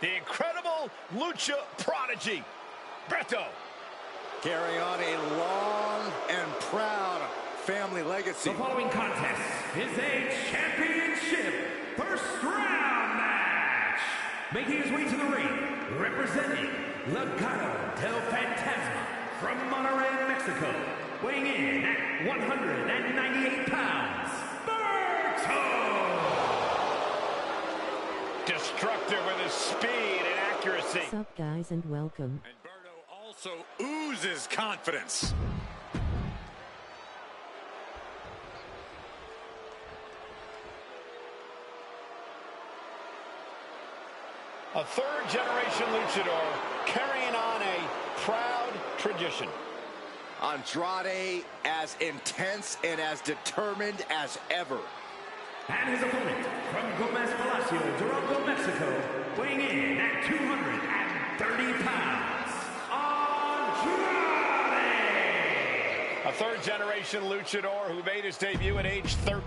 The incredible Lucha Prodigy, Berto. Carry on a long and proud family legacy. The following contest is a championship first round match. Making his way to the ring, representing Legado del Fantasma from Monterrey, Mexico. Weighing in at 198 pounds, Berto! Destructive with his speed and accuracy. What's up, guys, and welcome. And Berto also oozes confidence. A third-generation luchador carrying on a proud tradition. Andrade as intense and as determined as ever. And his opponent from Gomez Palacio, Durango, Mexico, weighing in at 230 pounds, Andrade! A third-generation luchador who made his debut at age 13.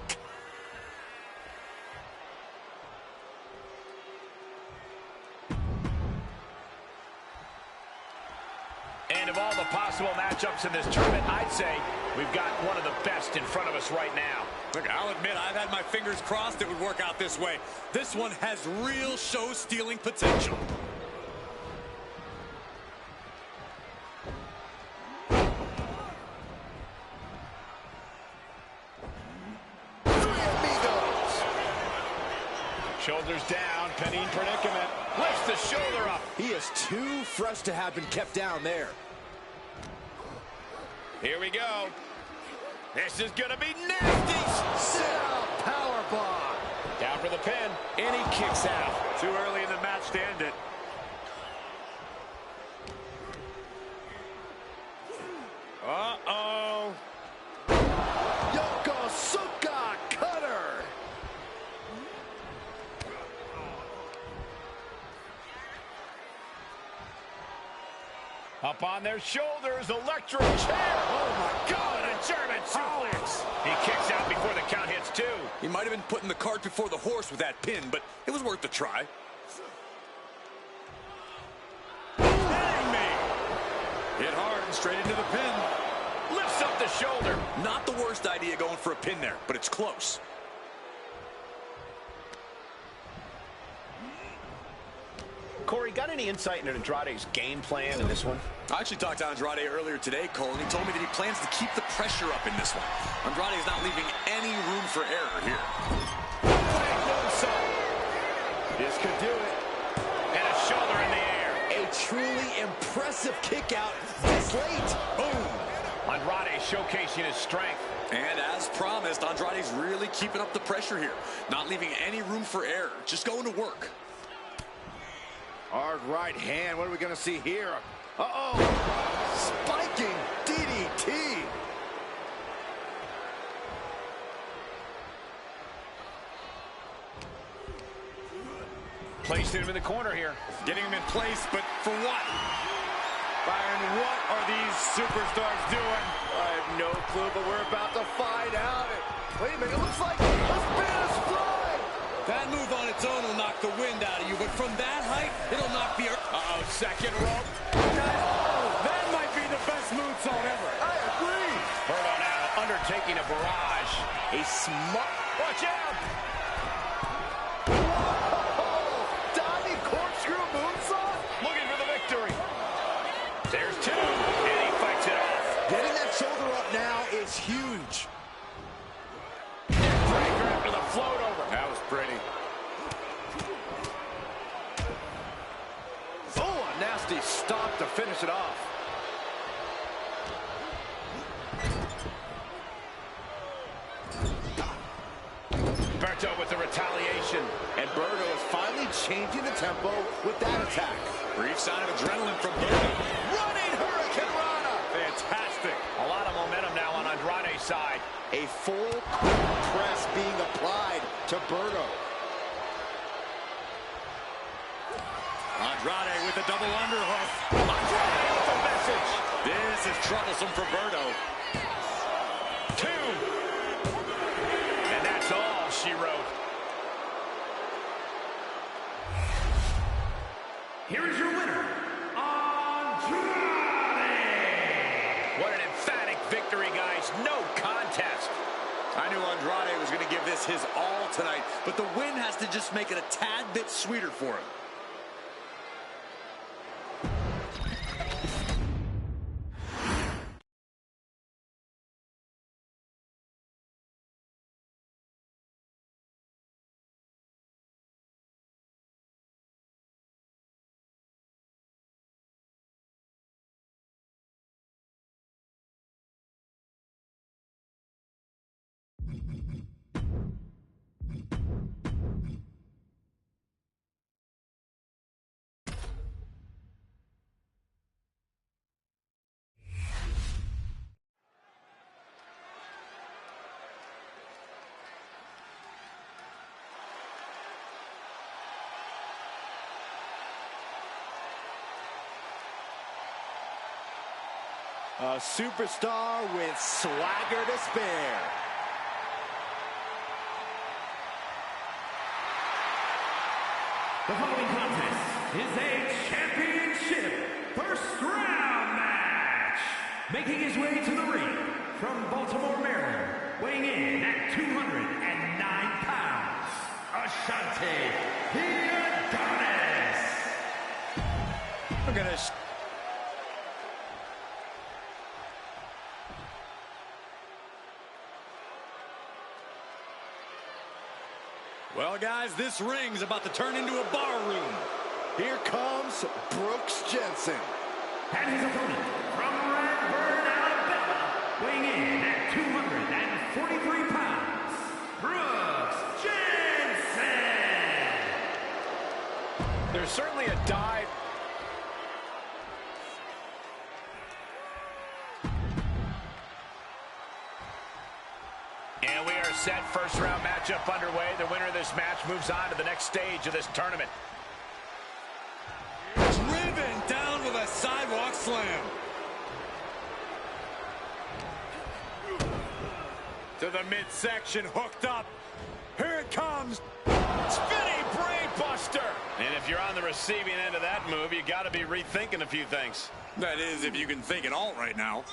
And of all the possible matchups in this tournament, I'd say we've got one of the best in front of us right now. Look, I'll admit, I've had my fingers crossed it would work out this way. This one has real show-stealing potential. Shoulders down, pinning predicament. Lifts the shoulder up. He is too fresh to have been kept down there. Here we go. This is going to be nasty. Sit-out powerbomb. Down for the pin. And he kicks out. Too early in the match to end it. Uh-oh. Yokosuka cutter. Up on their shoulders, electric chair. Oh, my God, a German suplex. He kicks out before the count hits two. He might have been putting the cart before the horse with that pin, but it was worth a try. Kidding me. Hit hard and straight into the pin. Lifts up the shoulder. Not the worst idea going for a pin there, but it's close. Corey, got any insight into Andrade's game plan in this one? I actually talked to Andrade earlier today, Cole, and he told me that he plans to keep the pressure up in this one. Andrade is not leaving any room for error here. This could do it. And a shoulder in the air. A truly impressive kick out this late. Boom. Andrade showcasing his strength. And as promised, Andrade's really keeping up the pressure here. Not leaving any room for error. Just going to work. Hard right hand. What are we going to see here? Uh-oh. Spiking DDT. Placing him in the corner here. Getting him in place, but for what? Byron, what are these superstars doing? I have no clue, but we're about to find out. Wait a minute, it looks like a spin is flying. That move on its own will knock the wind out of you, but from that height, it'll knock the earth. Uh-oh, second rope. That might be the best moonsault ever. I agree. Berto now undertaking a barrage. A smart... Watch out! Diving corkscrew moonsault? Looking for the victory. There's two, and he fights it off. Getting that shoulder up now is huge. Breaker after the float over. That was pretty. Oh, a nasty stop to finish it off. Berto with the retaliation. And Berto is finally changing the tempo with that attack. Brief sign of adrenaline from Berto. Running Hurricane Rana. Fantastic. A lot of momentum now on Andrade's side. A full quick press being applied to Berto. Andrade with a double underhook. Andrade with the message. This is troublesome for Berto. Two. And that's all she wrote. here is your winner, Andrade! What an emphatic victory, guys. No contest. I knew Andrade was going to give this his all tonight, but the win has to just make it a tad bit sweeter for him. A superstar with swagger to spare. The following contest is a championship first round match. Making his way to the ring from Baltimore, Maryland, weighing in at 209 pounds, Ashante the Adonis. We're going to... Well, guys, this ring's about to turn into a bar room. Here comes Brooks Jensen. And his opponent from Redburn, Alabama, weighing in at 243 pounds, Brooks Jensen. There's certainly a dive. And we are set. First round matchup underway. The winner of this match moves on to the next stage of this tournament. Driven down with a sidewalk slam. To the midsection, hooked up. Here it comes. Spinning brain buster. And if you're on the receiving end of that move, you got to be rethinking a few things. That is, if you can think it all right now.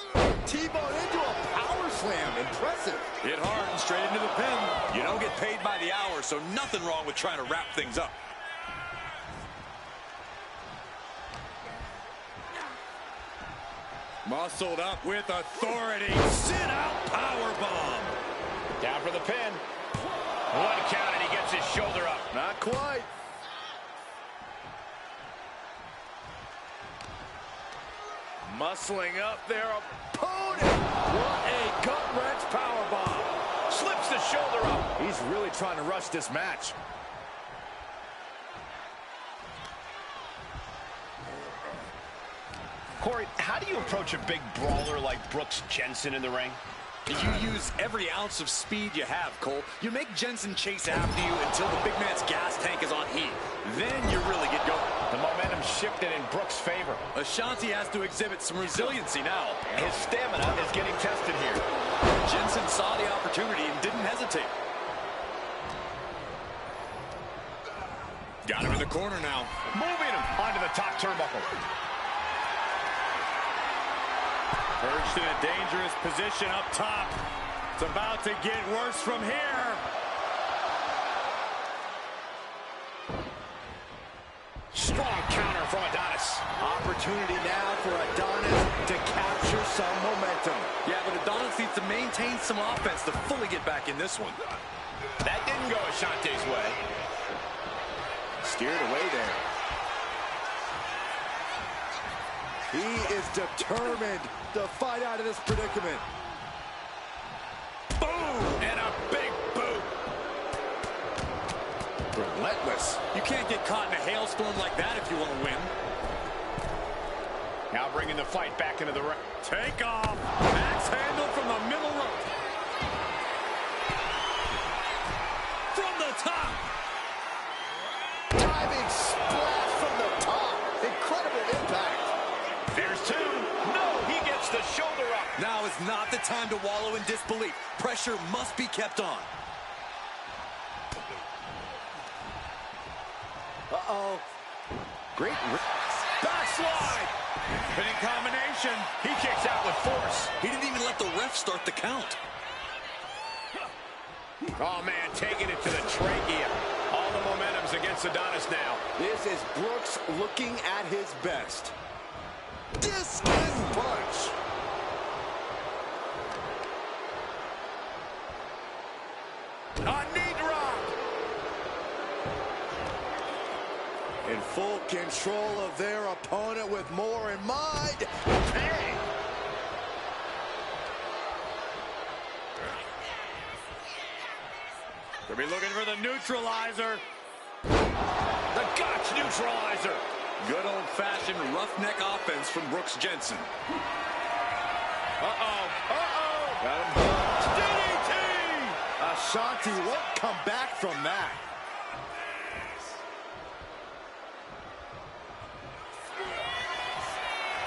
T-bone into a power slam. Impressive. Hit hard and straight into the pin. You don't get paid by the hour, so nothing wrong with trying to wrap things up. Muscled up with authority. Sit out powerbomb. Down for the pin. One count and he gets his shoulder up. Not quite. Muscling up their opponent. What a gut-wrench powerbomb. Slips the shoulder up. He's really trying to rush this match. Corey, how do you approach a big brawler like Brooks Jensen in the ring? You use every ounce of speed you have, Cole. You make Jensen chase after you until the big man's gas tank is on heat. Then you really get going. The momentum shifted in Brooks' favor. Ashante has to exhibit some resiliency now. His stamina is getting tested here. Jensen saw the opportunity and didn't hesitate. Got him in the corner now. Moving him onto the top turnbuckle. Urged in a dangerous position up top. It's about to get worse from here. Strong counter from Adonis. Opportunity now for Adonis to capture some momentum. Yeah, but Adonis needs to maintain some offense to fully get back in this one. That didn't go Ashante's way. Steered away there. He is determined to fight out of this predicament. Boom! And a big boot. Relentless. You can't get caught in a hailstorm like that if you want to win. Now bringing the fight back into the ring. Take off. Axe handle from the middle rope. From the top. Diving splash from the top. Incredible impact. There's two. No, he gets the shoulder up. Now is not the time to wallow in disbelief. Pressure must be kept on. Uh-oh. Great backslide. Pinning combination. He kicks out with force. He didn't even let the ref start the count. Oh, man, taking it to the trachea. All the momentum's against Adonis now. This is Brooks looking at his best. Discus punch. A knee drop. In full control of their opponent with more in mind. Bang! Could be looking for the neutralizer. The Gotch neutralizer. Good old-fashioned roughneck offense from Brooks Jensen. Uh-oh. Uh-oh. Got him. DDT. Ashanti won't come back from that.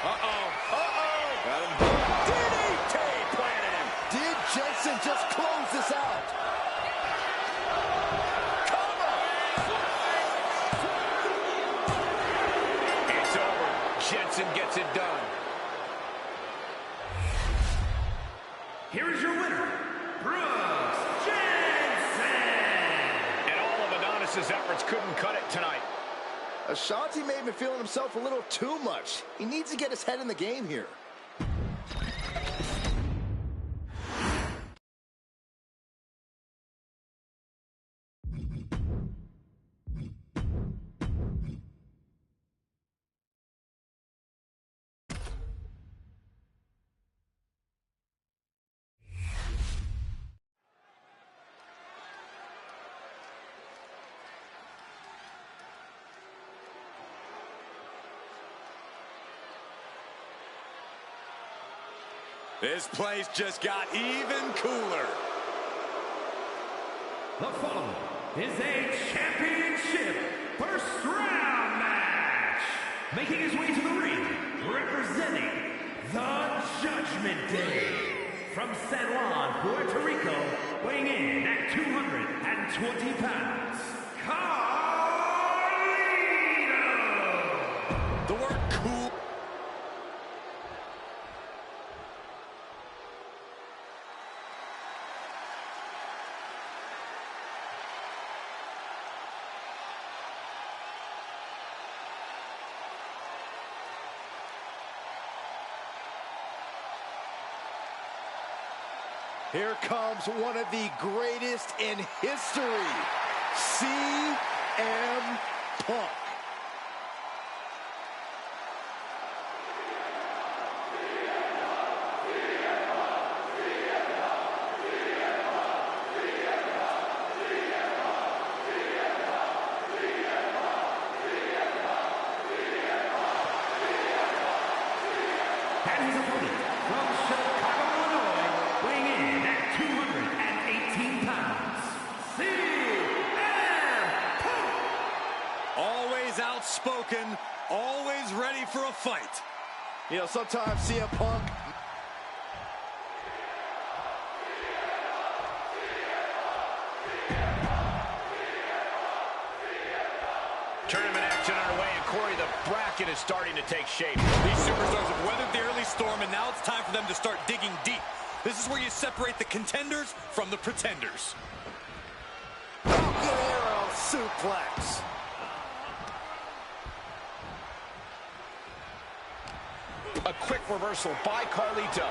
Uh-oh. Uh-oh. Got him. DDT planted him. Did Jensen just close this out? It's over. Jensen gets it done. Here is your winner, Brooks Jensen. And all of Adonis's efforts couldn't cut it tonight. Ashanti may have been feeling himself a little too much. He needs to get his head in the game here. This place just got even cooler. The following is a championship first round match. Making his way to the ring, representing the Judgment Day. From San Juan, Puerto Rico, weighing in at 220 pounds, Carlito. The word cool. Here comes one of the greatest in history, CM Punk. And his opponent from Chicago, Illinois, weighing in at 218 pounds, CM Punk. Always outspoken, always ready for a fight. You know, sometimes CM Punk... Tournament action underway, and Corey, the bracket is starting to take shape. These superstars have weathered the early storm, and now it's time for them to start digging deep. This is where you separate the contenders from the pretenders. Arrow suplex. A quick reversal by Carlito.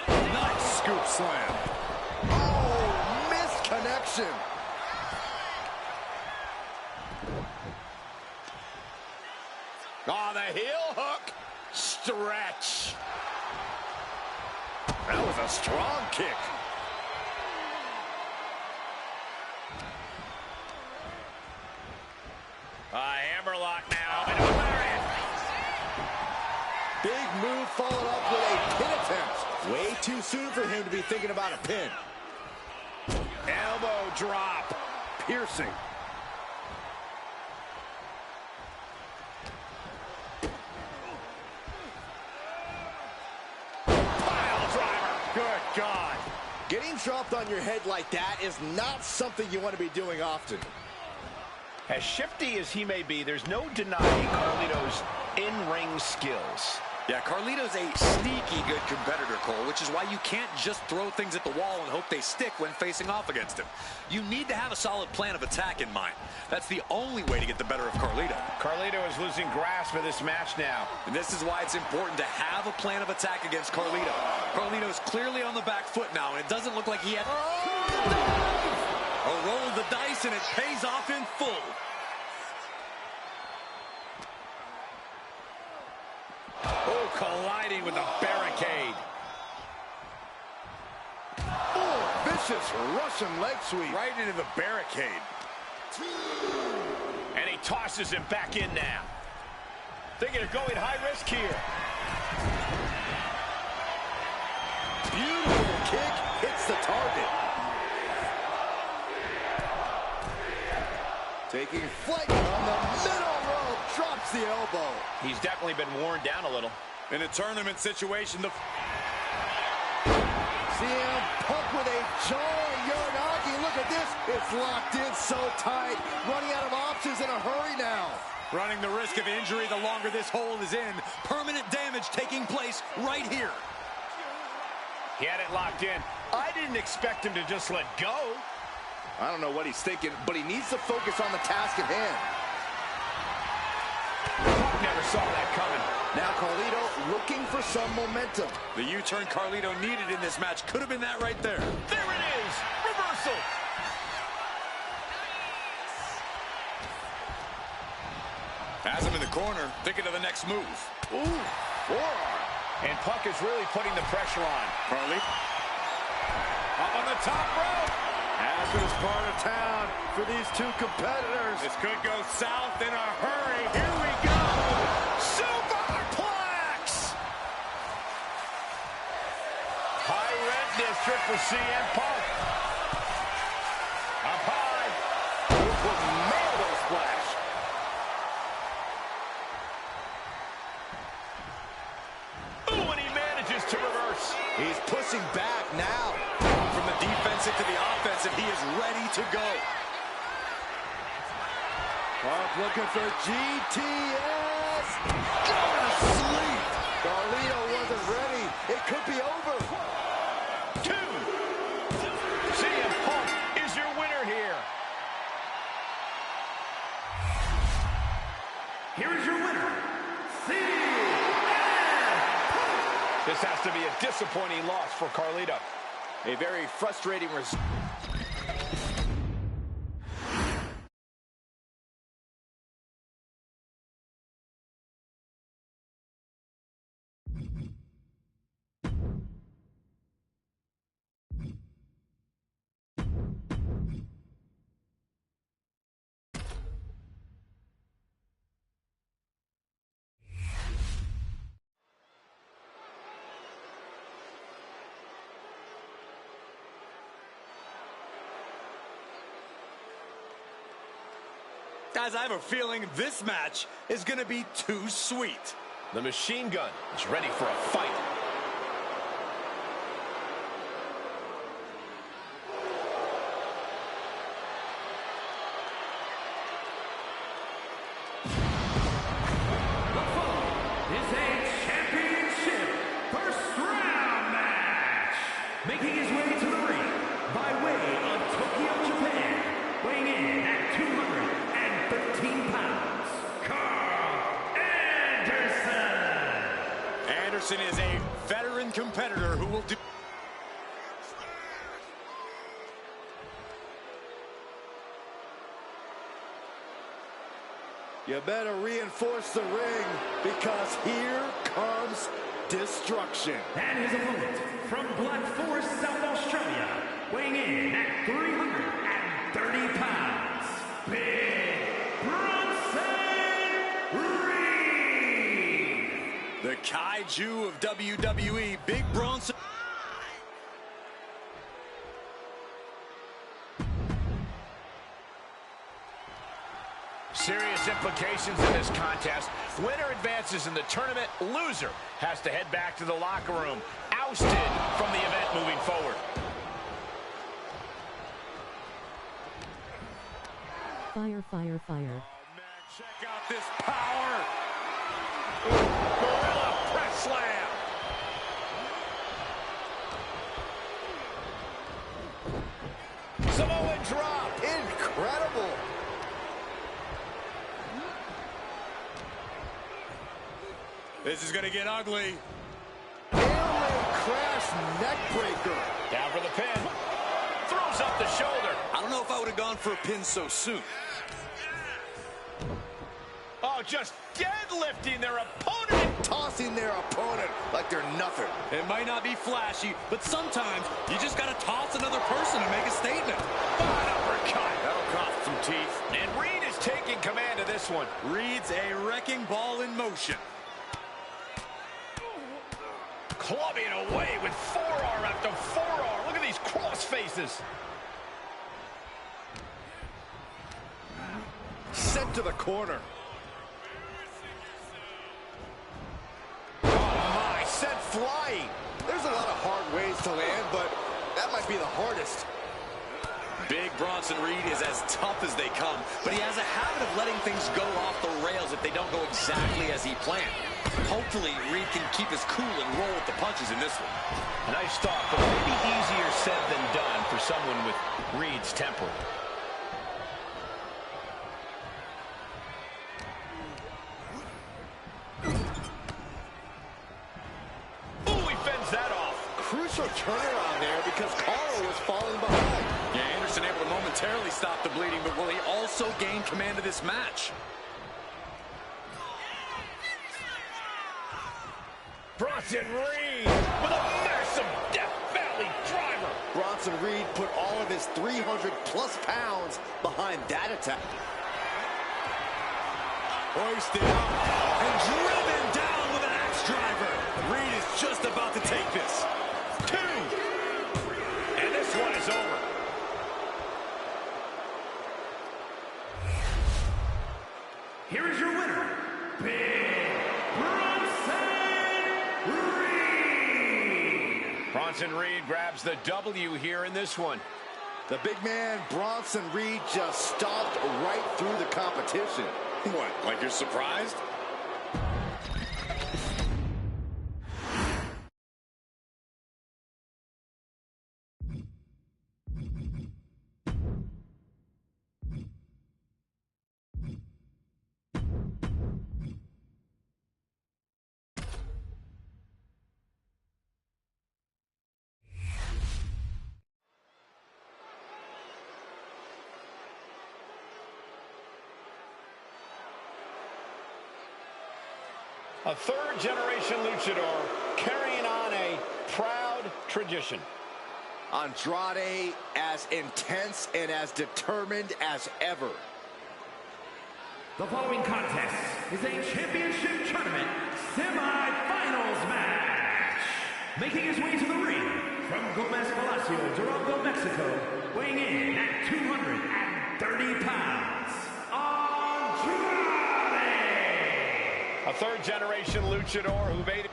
Nice scoop slam. Oh, missed connection. Oh, the heel hook. Stretch. That was a strong kick. Hammerlock now. And a lariat. Big move followed up with a pin attempt. Way too soon for him to be thinking about a pin. Elbow drop. Piercing. Pile driver. Good God. Getting dropped on your head like that is not something you want to be doing often. As shifty as he may be, there's no denying Carlito's in-ring skills. Yeah, Carlito's a sneaky good competitor, Cole, which is why you can't just throw things at the wall and hope they stick when facing off against him. You need to have a solid plan of attack in mind. That's the only way to get the better of Carlito. Carlito is losing grasp of this match now. And this is why it's important to have a plan of attack against Carlito. Carlito's clearly on the back foot now, and it doesn't look like he had a roll of the dice, and it pays off in full. Oh, colliding with the barricade. Oh, vicious Russian leg sweep. Right into the barricade. And he tosses him back in now. Thinking of going high risk here. Beautiful kick hits the target. Taking flight on the middle rope, drops the elbow. He's definitely been worn down a little. In a tournament situation, the CM Punk with a jawing Uranagi. Look at this. It's locked in so tight. Running out of options in a hurry now. running the risk of injury the longer this hold is in. Permanent damage taking place right here. He had it locked in. I didn't expect him to just let go. I don't know what he's thinking, but he needs to focus on the task at hand. Never saw that coming. Now Carlito looking for some momentum. The U-turn Carlito needed in this match could have been that right there. There it is. Reversal. Has him in the corner, thinking of the next move. Ooh, forearm. And Punk is really putting the pressure on. Carly. Up on the top rope. Hazardous part of town for these two competitors. This could go south in a hurry. Here we go. Superplex. High rent district for CM Punk. Up high. Tornado splash. Ooh, and he manages to reverse. He's pushing back now. From the defensive to the offensive, he is ready to go. Punk looking for GTS. Going to sleep. Carlito wasn't ready. It could be over. 2. CM Punk is your winner here. Here is your winner, CM Punk. This has to be a disappointing loss for Carlito. A very frustrating result. Guys, I have a feeling this match is going to be too sweet. The machine gun is ready for a fight. The following is a championship first round match. Making his way to the ring by way of Tokyo, Japan, weighing in at 213 pounds, Carl Anderson. Anderson is a veteran competitor who will do... You better reinforce the ring because here comes destruction. And his opponent from Black Forest, South Australia, weighing in at 330 pounds, Big Bronson Reed. The kaiju of WWE, Big Bronson. Serious implications in this contest. Winner advances in the tournament. Loser has to head back to the locker room. Ousted from the event moving forward. Fire, fire, fire. Oh, man, check out this power. Gorilla press slam. Samoan drop. Incredible. This is going to get ugly. Airway crash neck breaker. Down for the pin. Throws up the shoulder. I don't know if I would have gone for a pin so soon. Oh, just deadlifting their opponent. Tossing their opponent like they're nothing. It might not be flashy, but sometimes you just got to toss another person to make a statement. An uppercut. That'll cost some teeth. And Reed is taking command of this one. Reed's a wrecking ball in motion. Clubbing away with forearm after forearm. Look at these cross faces. Sent to the corner. Oh, my. Sent flying. There's a lot of hard ways to land, but that might be the hardest. Big Bronson Reed is as tough as they come, but he has a habit of letting things go off the rails if they don't go exactly as he planned. Hopefully, Reed can keep his cool and roll with the punches in this one. Nice thought, but maybe easier said than done for someone with Reed's temper. Ooh, he fends that off. Crucial turnaround there because Carl was falling behind. Yeah, Anderson able to momentarily stop the bleeding, but will he also gain command of this match? Bronson Reed with a massive Death Valley driver. Bronson Reed put all of his 300-plus pounds behind that attack. Hoisted up and driven down with an axe driver. Reed is just about to take this. 2. And this one is over. Here is your winner, Big Bronson Reed. Bronson Reed grabs the W here in this one. The big man, Bronson Reed, just stomped right through the competition. What, like you're surprised? A third-generation luchador carrying on a proud tradition. Andrade as intense and as determined as ever. The following contest is a championship tournament semi-finals match. Making his way to the ring from Gomez Palacio, Durango, Mexico, weighing in at 230 pounds, Andrade! A third-generation luchador who made it.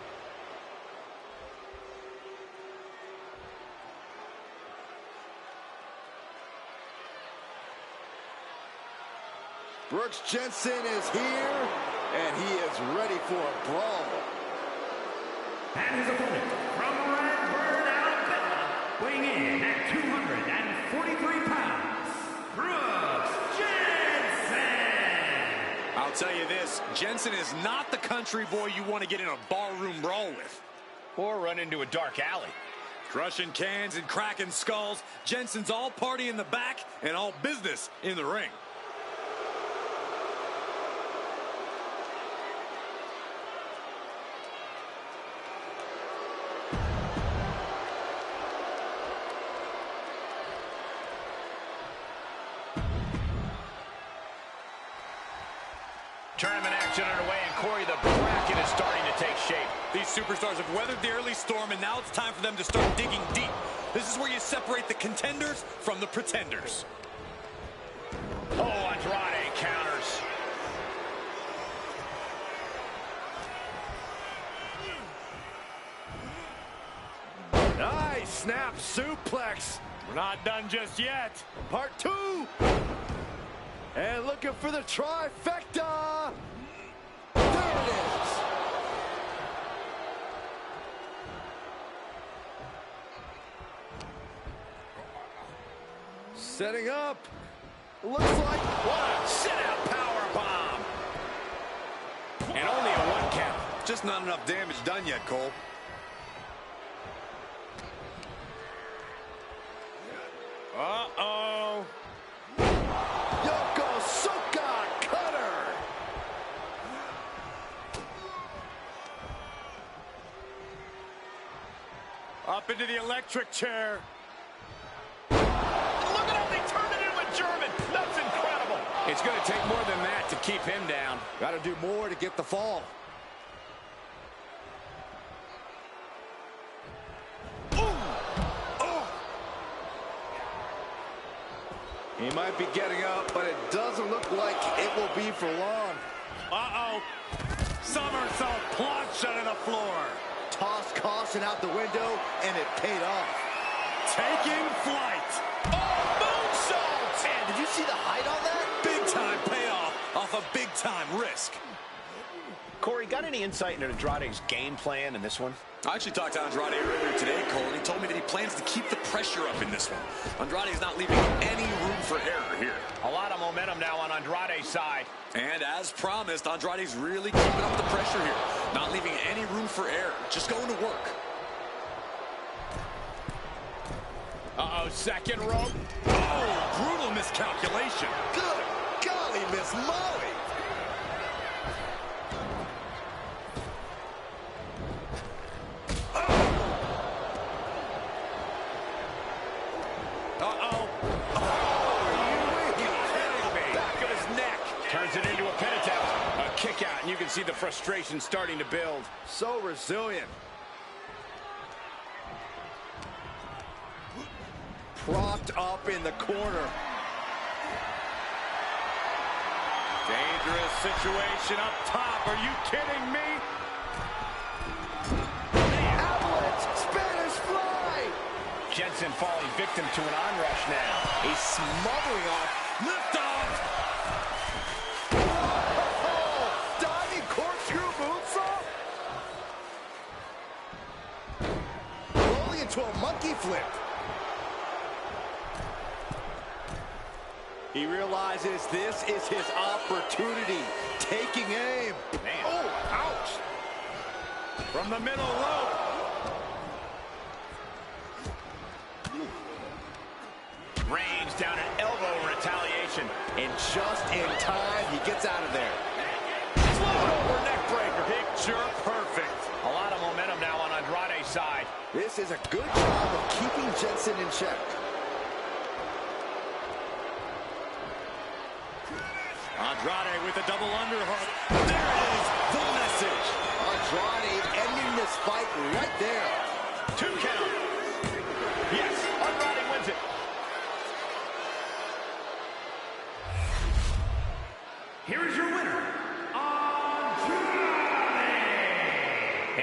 Brooks Jensen is here, and he is ready for a brawl. And his opponent from Redburn, Alabama, weighing in at 243 pounds, Brooks Jensen! I'll tell you this, Jensen is not the country boy you want to get in a barroom brawl with. Or run into a dark alley. Crushing cans and cracking skulls, Jensen's all party in the back and all business in the ring. Tournament action underway, and Corey, the bracket is starting to take shape. These superstars have weathered the early storm, and now it's time for them to start digging deep. This is where you separate the contenders from the pretenders. Oh, Andrade counters. Nice snap suplex. We're not done just yet. Part 2. And looking for the trifecta. There it is. Setting up. Looks like what a sit-out power bomb. And only a 1 count. Just not enough damage done yet, Cole. Uh-oh. Yokosuka cutter. Up into the electric chair. Look at how they turned it into a German. That's incredible. It's going to take more than that to keep him down. Got to do more to get the fall. He might be getting up, but it doesn't look like it will be for long. Uh-oh. Somersault plunge onto the floor. Tossed caution out the window, and it paid off. Taking flight. Oh, moonsault! Man, did you see the height on that? Big-time payoff off a big-time risk. Corey, got any insight into Andrade's game plan in this one? I actually talked to Andrade earlier today, Cole, and he told me that he plans to keep the pressure up in this one. Andrade is not leaving any room for error here. A lot of momentum now on Andrade's side. And as promised, Andrade's really keeping up the pressure here. Not leaving any room for error. Just going to work. Uh-oh, second rope. Oh, brutal miscalculation. Good golly, Miss Molly. Uh-oh. Oh, are you kidding me? Back of his neck. Turns it into a pin attempt. A kick out, and you can see the frustration starting to build. So resilient. Propped up in the corner. Dangerous situation up top. Are you kidding me? Avalanche, Spanish fly. Jensen falling victim to an onrush now. He's smothering off. Lift off. Oh, diving corkscrew moonsault. Rolling into a monkey flip. He realizes this is his opportunity. Taking aim. Man. Oh, ouch. From the middle rope. Range down an elbow retaliation. And just in time, he gets out of there. Float over neck breaker. Picture perfect. A lot of momentum now on Andrade's side. This is a good job of keeping Jensen in check. Andrade with a double underhook. There it is, the message. Andrade ending this fight right there. 2 count. Yes, Andrade wins it. Here is your winner, Andrade!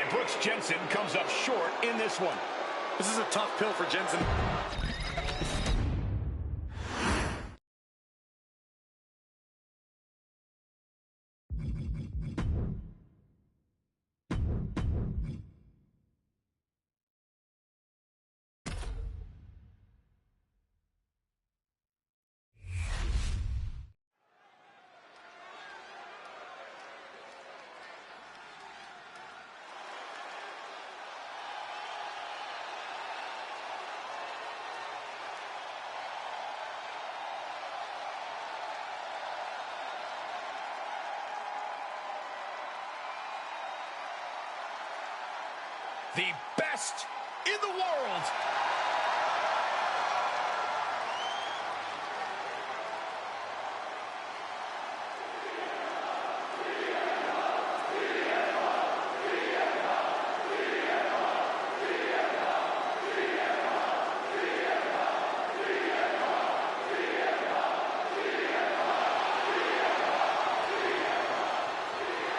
And Brooks Jensen comes up short in this one. This is a tough pill for Jensen. The best in the world.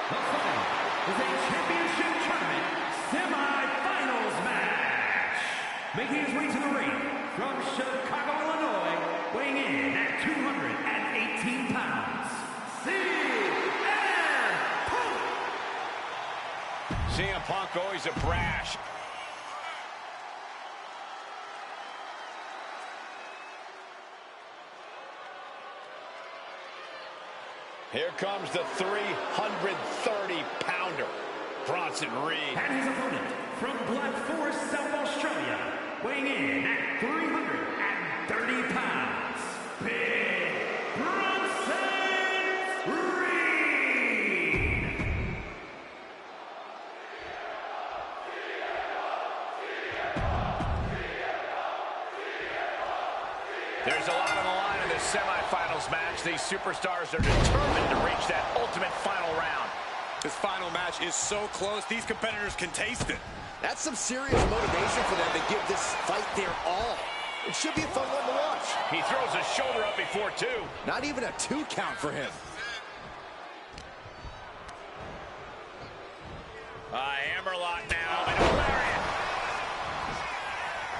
The following is a championship tournament semi-finals match. Making his way to the ring from Chicago, Illinois, weighing in at 218 pounds. CM Punk always a brash. Here comes the 330-pounder, Bronson Reed. And his opponent from Black Forest, South Australia, weighing in at 330 pounds, Big Bronson Reed. There's a lot on the line in this semifinals match. These superstars are determined to reach that ultimate final round. This final match is so close, these competitors can taste it. That's some serious motivation for them to give this fight their all. It should be a fun one to watch. He throws his shoulder up before two. Not even a 2 count for him. Hammerlock now, and a lariat.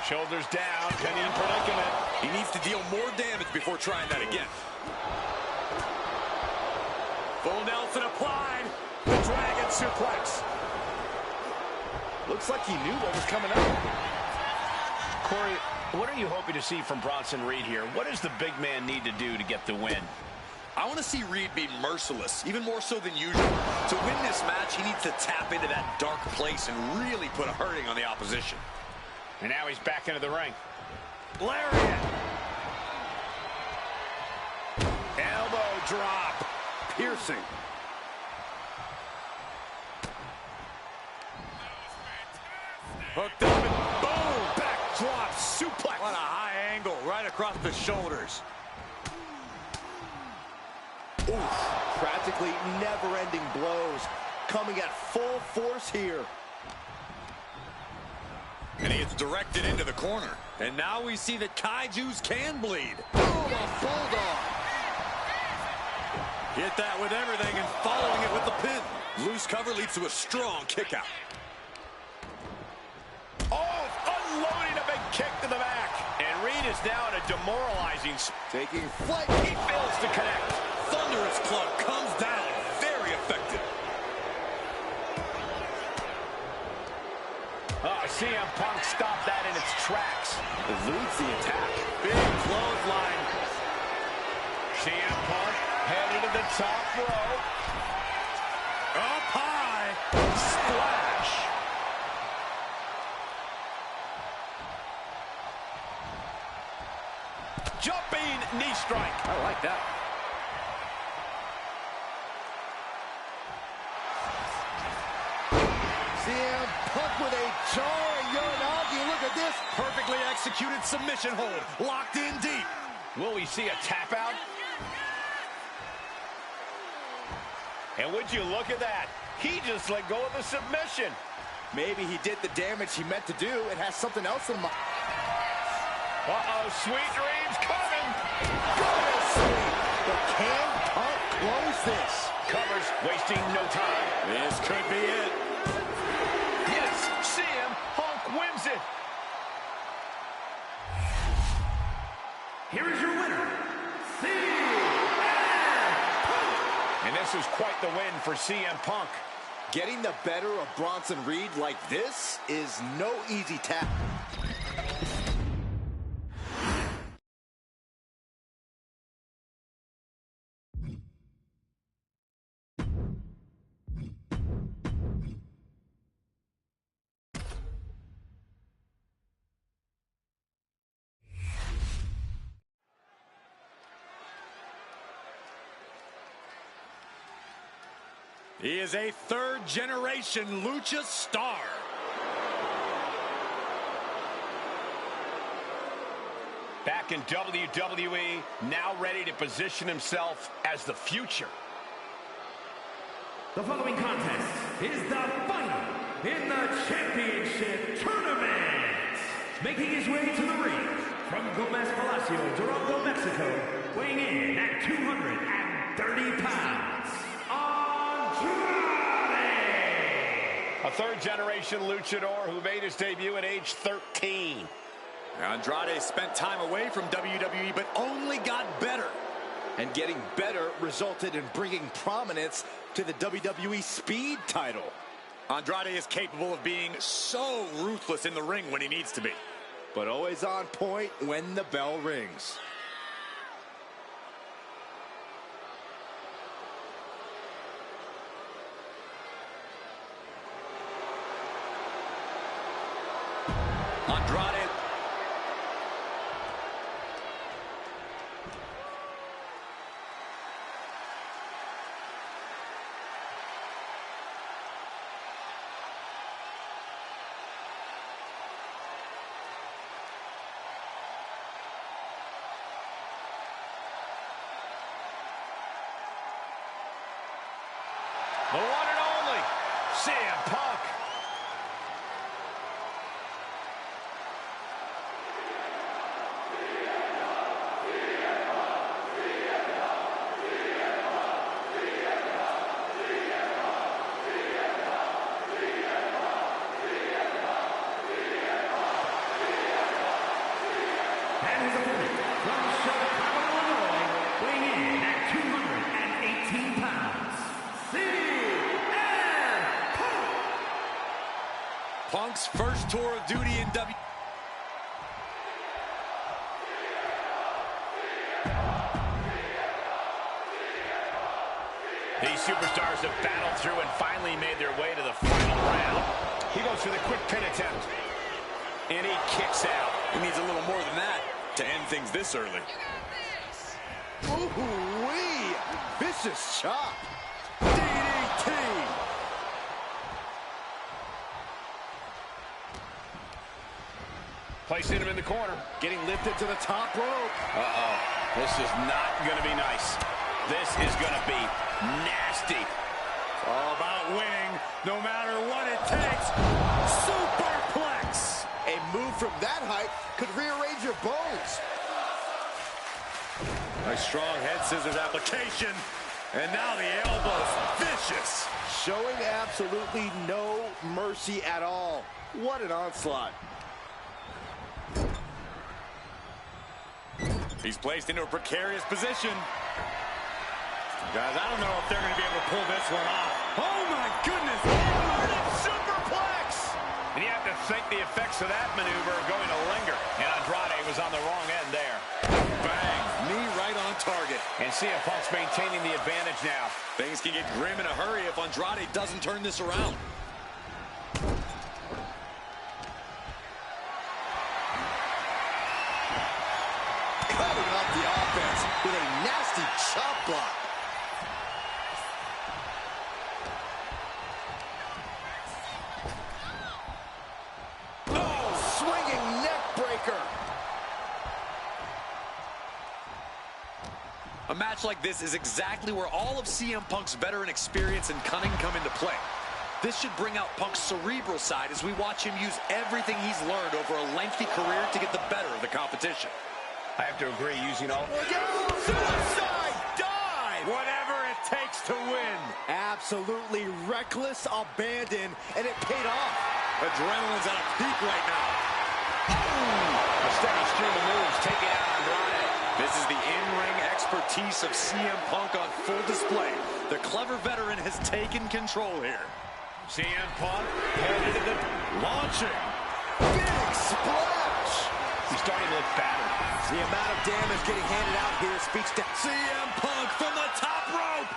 Shoulders down, pinning predicament. He needs to deal more damage before trying that again. Full Nelson applied. The Dragon suplex. Looks like he knew what was coming up. Corey, what are you hoping to see from Bronson Reed here? What does the big man need to do to get the win? I want to see Reed be merciless, even more so than usual. To win this match, he needs to tap into that dark place and really put a hurting on the opposition. And now he's back into the ring. Lariat. Elbow drop. Piercing. Hooked up and boom! Backdrop suplex. What a high angle right across the shoulders. Oof, practically never-ending blows coming at full force here. And he gets directed into the corner. And now we see that Kaijus can bleed. Boom, a bulldog. Hit that with everything and following it with the pin. Loose cover leads to a strong kick out. Oh, unloading a big kick to the back. And Reed is now in a demoralizing... Taking flight. He fails to connect. Thunderous club comes down. Very effective. Oh, CM Punk stopped that in its tracks. Eludes the attack. Big clothesline. CM Punk headed to the top rope. Up high. Splash. Jumping knee strike. I like that. CM Punk with a jarring Uranagi. Look at this. Perfectly executed submission hold. Locked in deep. Will we see a tap out? And would you look at that? He just let go of the submission. Maybe he did the damage he meant to do and has something else in mind. Uh-oh, sweet dreams coming. Goodness sweet. But can Punk close this? Covers, wasting no time. This could be it. Yes, CM Punk wins it. Here is your winner, CM Punk. And this is quite the win for CM Punk. Getting the better of Bronson Reed like this is no easy task. He is a third-generation Lucha star. Back in WWE, now ready to position himself as the future. The following contest is the final in the championship tournament. Making his way to the ring from Gomez Palacio, Durango, Mexico, weighing in at 230 pounds, Andrade! A third-generation luchador who made his debut at age 13. Andrade spent time away from WWE, but only got better. And getting better resulted in bringing prominence to the WWE Speed title. Andrade is capable of being so ruthless in the ring when he needs to be. But always on point when the bell rings. Andrade. The one and only CM Punk. And his opponent from Chicago, Illinois, weighing in at 218 pounds, CM Punk. Punk's first tour of duty in W. These superstars have battled through and finally made their way to the final round. He goes for the quick pin attempt. And he kicks out. He needs a little more than that to end things this early. Ooh-wee! Vicious chop. DDT. Placing him in the corner. Getting lifted to the top rope. Uh-oh. This is not going to be nice. This is going to be nasty. All about winning, no matter what it takes. Superplex. A move from that height could rearrange your bones. Nice strong head scissors application. And now the elbow's vicious. Showing absolutely no mercy at all. What an onslaught. He's placed into a precarious position. Guys, I don't know if they're going to be able to pull this one off. Oh, my goodness. Superplex. And you have to think the effects of that maneuver are going to linger. And Andrade was on the wrong end there. Bang. Knee right on target. And CM Punk's maintaining the advantage now. Things can get grim in a hurry if Andrade doesn't turn this around. Cutting off the offense with a nasty chop block. Oh, swinging neck breaker. A match like this is exactly where all of CM Punk's veteran experience and cunning come into play. This should bring out Punk's cerebral side as we watch him use everything he's learned over a lengthy career to get the better of the competition. I have to agree, using all... Suicide dive! Whatever it takes to win. Absolutely reckless abandon, and it paid off. Adrenaline's at a peak right now. A steady stream of moves taking out Andrade. This is the in-ring expertise of CM Punk on full display. The clever veteran has taken control here. CM Punk headed to the launching. Big splash! He's starting to look battered. The amount of damage getting handed out here speaks to CM Punk from the top rope.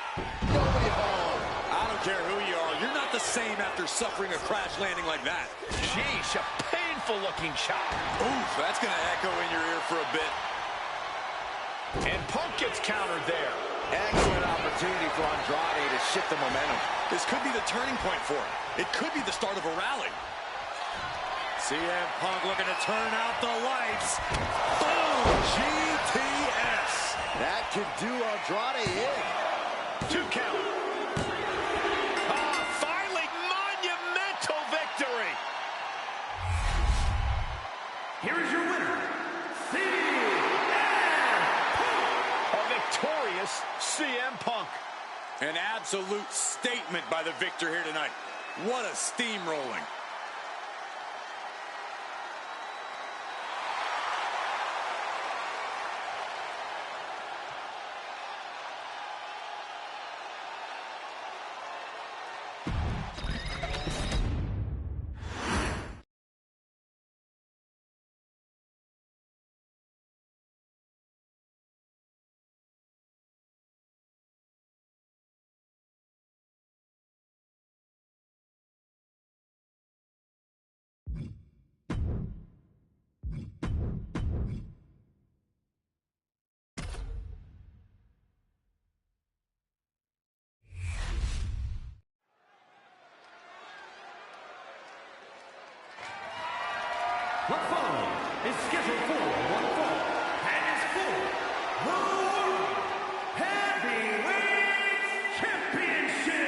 nobody home. I don't care who you are. You're not the same after suffering a crash landing like that. Sheesh, a painful-looking chop. Oof, that's going to echo in your ear for a bit. And Punk gets countered there. Excellent opportunity for Andrade to shift the momentum. This could be the turning point for him. It could be the start of a rally. CM Punk looking to turn out the lights. Boom! GTS. That could do Andrade in. 2 count. Finally, monumental victory. Here is your winner, A victorious CM Punk. An absolute statement by the victor here tonight. What a steamrolling. is scheduled for one fall and is for the World Heavyweight Championship.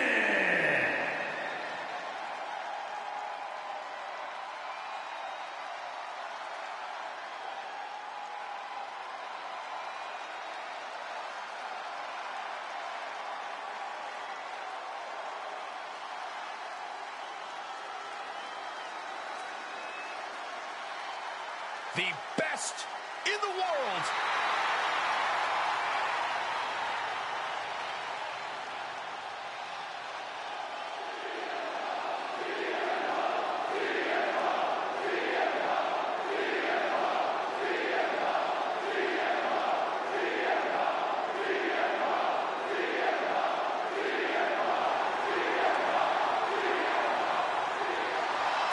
The best in the world.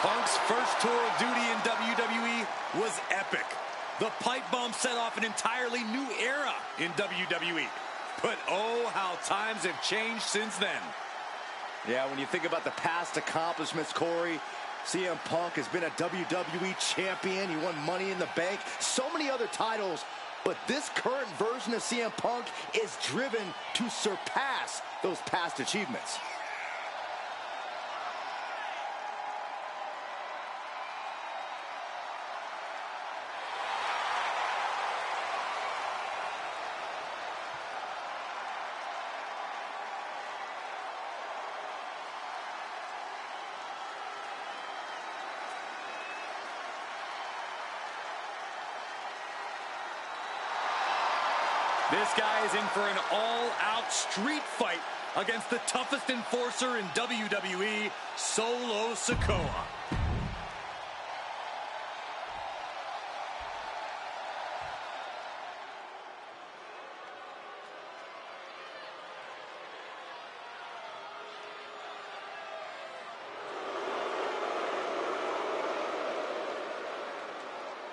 Punk's first tour of duty in WWE was epic. The pipe bomb set off an entirely new era in WWE. But oh, how times have changed since then. Yeah, when you think about the past accomplishments, Corey, CM Punk has been a WWE champion. He won Money in the Bank, so many other titles. But this current version of CM Punk is driven to surpass those past achievements. This guy is in for an all-out street fight against the toughest enforcer in WWE, Solo Sikoa.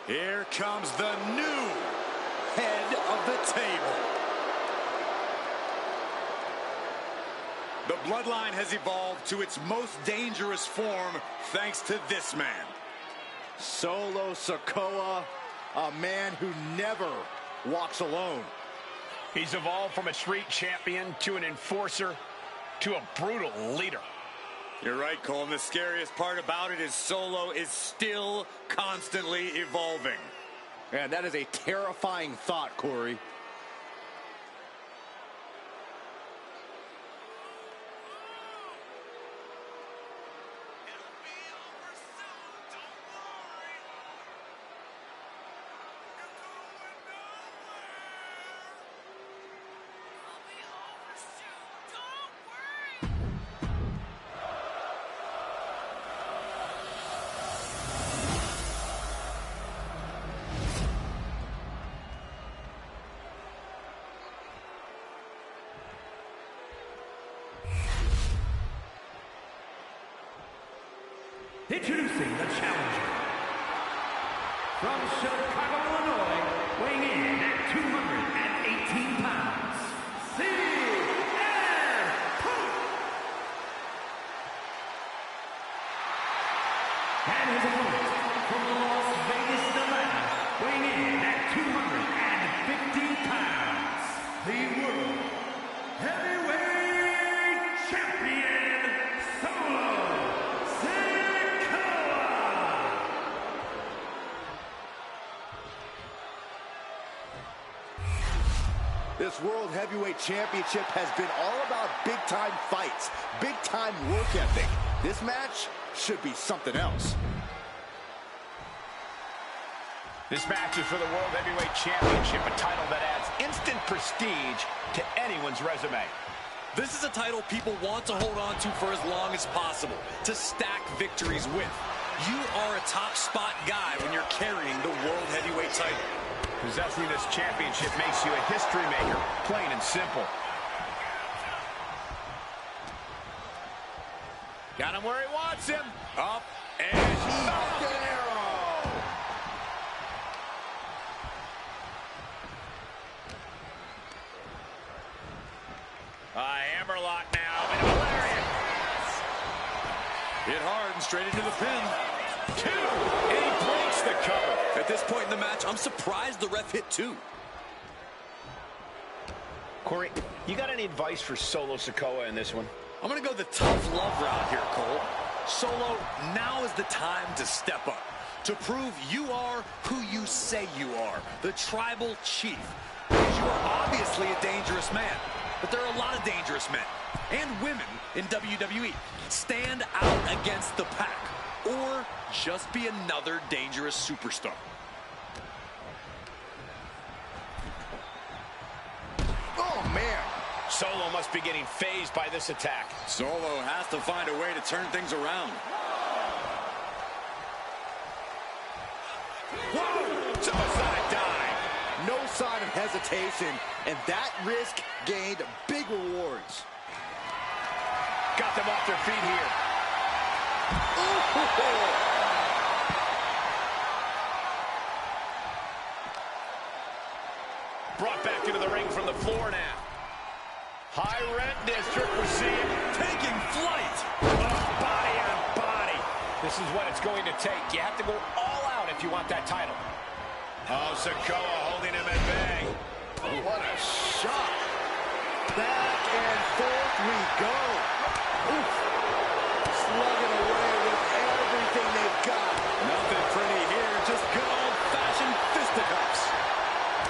Here comes the new head of the table. The bloodline has evolved to its most dangerous form thanks to this man. Solo Sikoa, a man who never walks alone. He's evolved from a street champion to an enforcer to a brutal leader. You're right, Cole. And the scariest part about it is Solo is still constantly evolving. And that is a terrifying thought, Corey. Introducing the challenger. From Chicago, Illinois, weighing in at 218 pounds, CM Punk. And his opponent from Las Vegas, Nevada, weighing in at 250 pounds, the World Heavyweight Champion, Solo This World Heavyweight Championship has been all about big-time fights, big-time work ethic. This match should be something else. This match is for the World Heavyweight Championship, a title that adds instant prestige to anyone's resume. This is a title people want to hold on to for as long as possible, to stack victories with. You are a top spot guy when you're carrying the World Heavyweight title. Possessing this championship makes you a history maker, plain and simple. Got him where he wants him. Up and Knocked an arrow. Hammerlock now, and a lariat. hit hard and straight into the pin. 2, and he breaks the cover. At this point in the match, I'm surprised the ref hit 2. Corey, you got any advice for Solo Sikoa in this one? I'm going to go the tough love route here, Cole. Solo, now is the time to step up, to prove you are who you say you are, the tribal chief. Because you are obviously a dangerous man, but there are a lot of dangerous men and women in WWE. Stand out against the pack, or just be another dangerous superstar. Oh, man. Solo must be getting phased by this attack. Solo has to find a way to turn things around. Whoa! Suicide dive. No sign of hesitation, and that risk gained big rewards. Got them off their feet here. Ooh. Brought back into the ring from the floor now. High rent district, we're seeing Taking flight. body on body. This is what it's going to take. You have to go all out if you want that title. Oh, Sikoa holding him at bay. What a shot. Back and forth we go. Oof. Slugging away with everything they've got. Nothing pretty here, just good old-fashioned fisticuffs.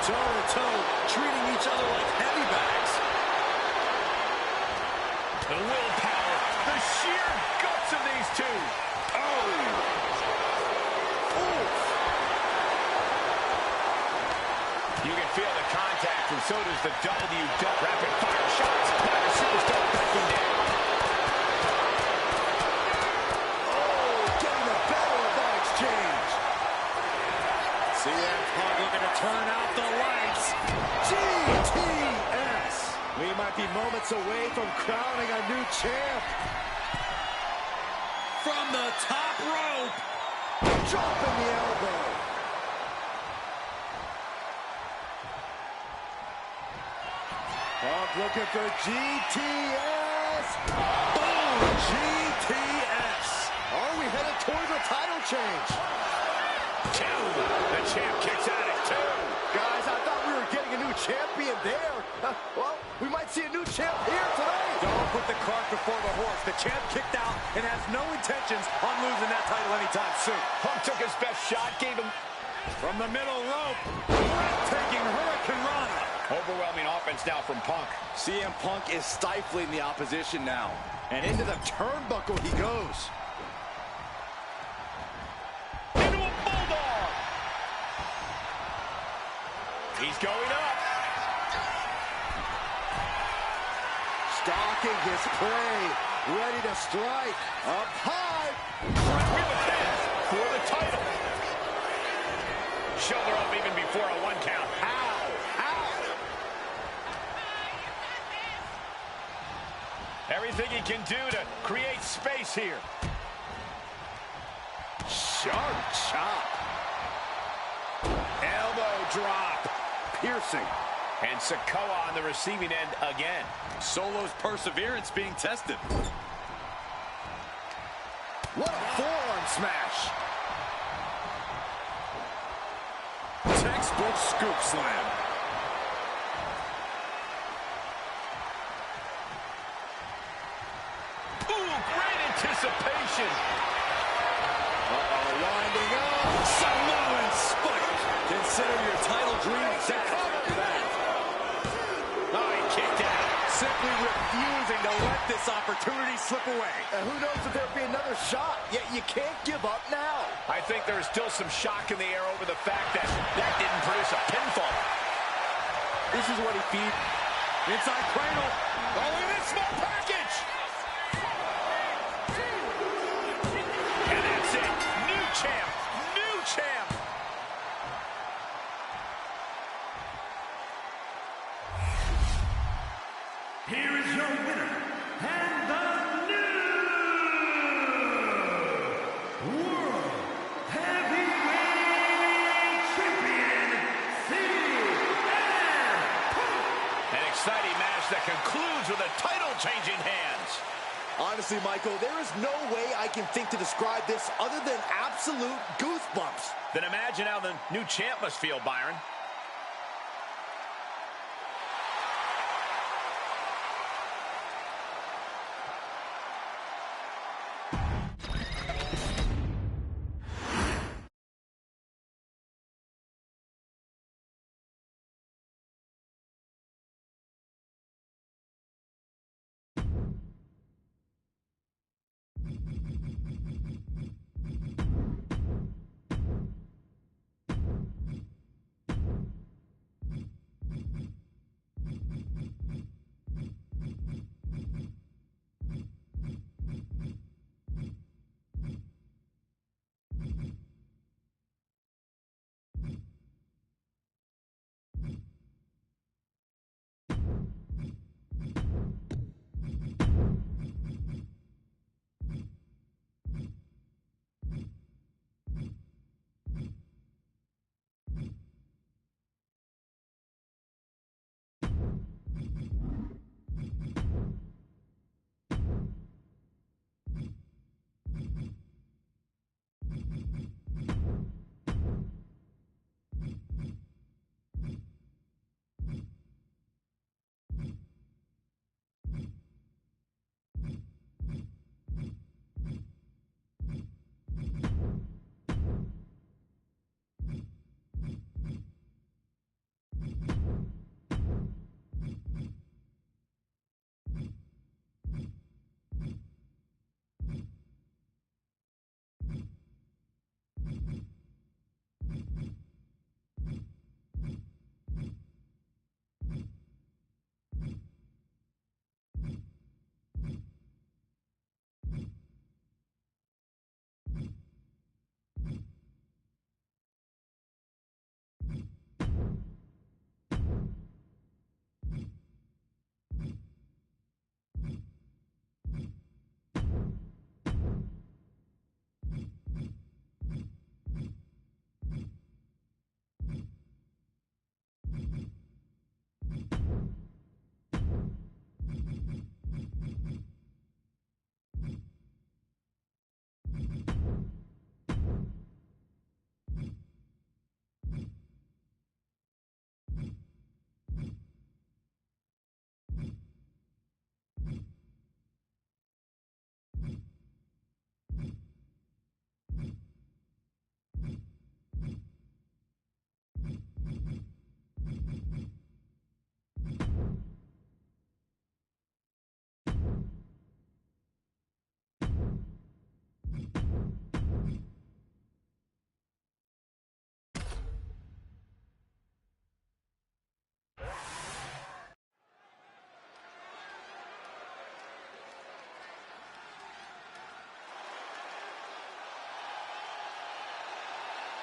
Toe-to-toe, treating each other like heavy bags. The willpower, the sheer guts of these two. Oh! Oof. You can feel the contact, and so does the rapid-fire shots by the superstar backing down. Oh, getting the better of that exchange. CM Punk looking to turn out the lights. GTS. We might be moments away from crowning a new champ. From the top rope. Dropping the elbow. Punk looking for GTS. Boom! GTS. Are we headed towards a title change? 2. The champ kicks out at 2. Guys, I thought we were getting a new champion there. Well, we might see a new champ here tonight. Don't put the cart before the horse. The champ kicked out and has no intentions on losing that title anytime soon. Punk took his best shot, gave him From the middle rope, breathtaking Hurricane Rana. overwhelming offense now from Punk. CM Punk is stifling the opposition now. And into the turnbuckle he goes. Into a bulldog. He's going up. Stalking his prey. Ready to strike. Up high. With a pass for the title. Shoulder up even before a 1 count. Ow! Ow! Everything he can do to create space here. Sharp chop. Elbow drop. Piercing. And Sikoa on the receiving end again. Solo's perseverance being tested. What a forearm smash. Textbook scoop slam. Ooh, great anticipation. Winding up. Samoan spike. Consider your title dream dashed after that. Oh, he kicked out. Simply refusing to let this opportunity slip away. And who knows if there'll be another shot, yet you can't give up now. I think there's still some shock in the air over the fact that that didn't produce a pinfall. This is what he feeds. Inside cradle. Oh, look at this small package. And that's it. New champ. New champ. Here is your winner, and the new World Heavyweight Champion, CM Punk. An exciting match that concludes with a title changing hands. Honestly, Michael, there is no way I can think to describe this other than absolute goosebumps. Then imagine how the new champ must feel, Byron.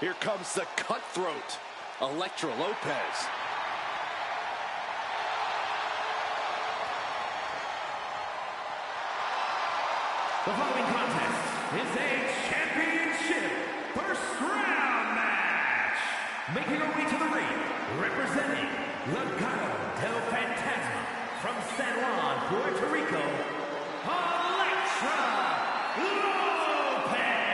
Here comes the cutthroat, Elektra Lopez. The following contest is a championship first round match. Making her way to the ring, representing Legado del Fantasma from San Juan, Puerto Rico, Elektra Lopez.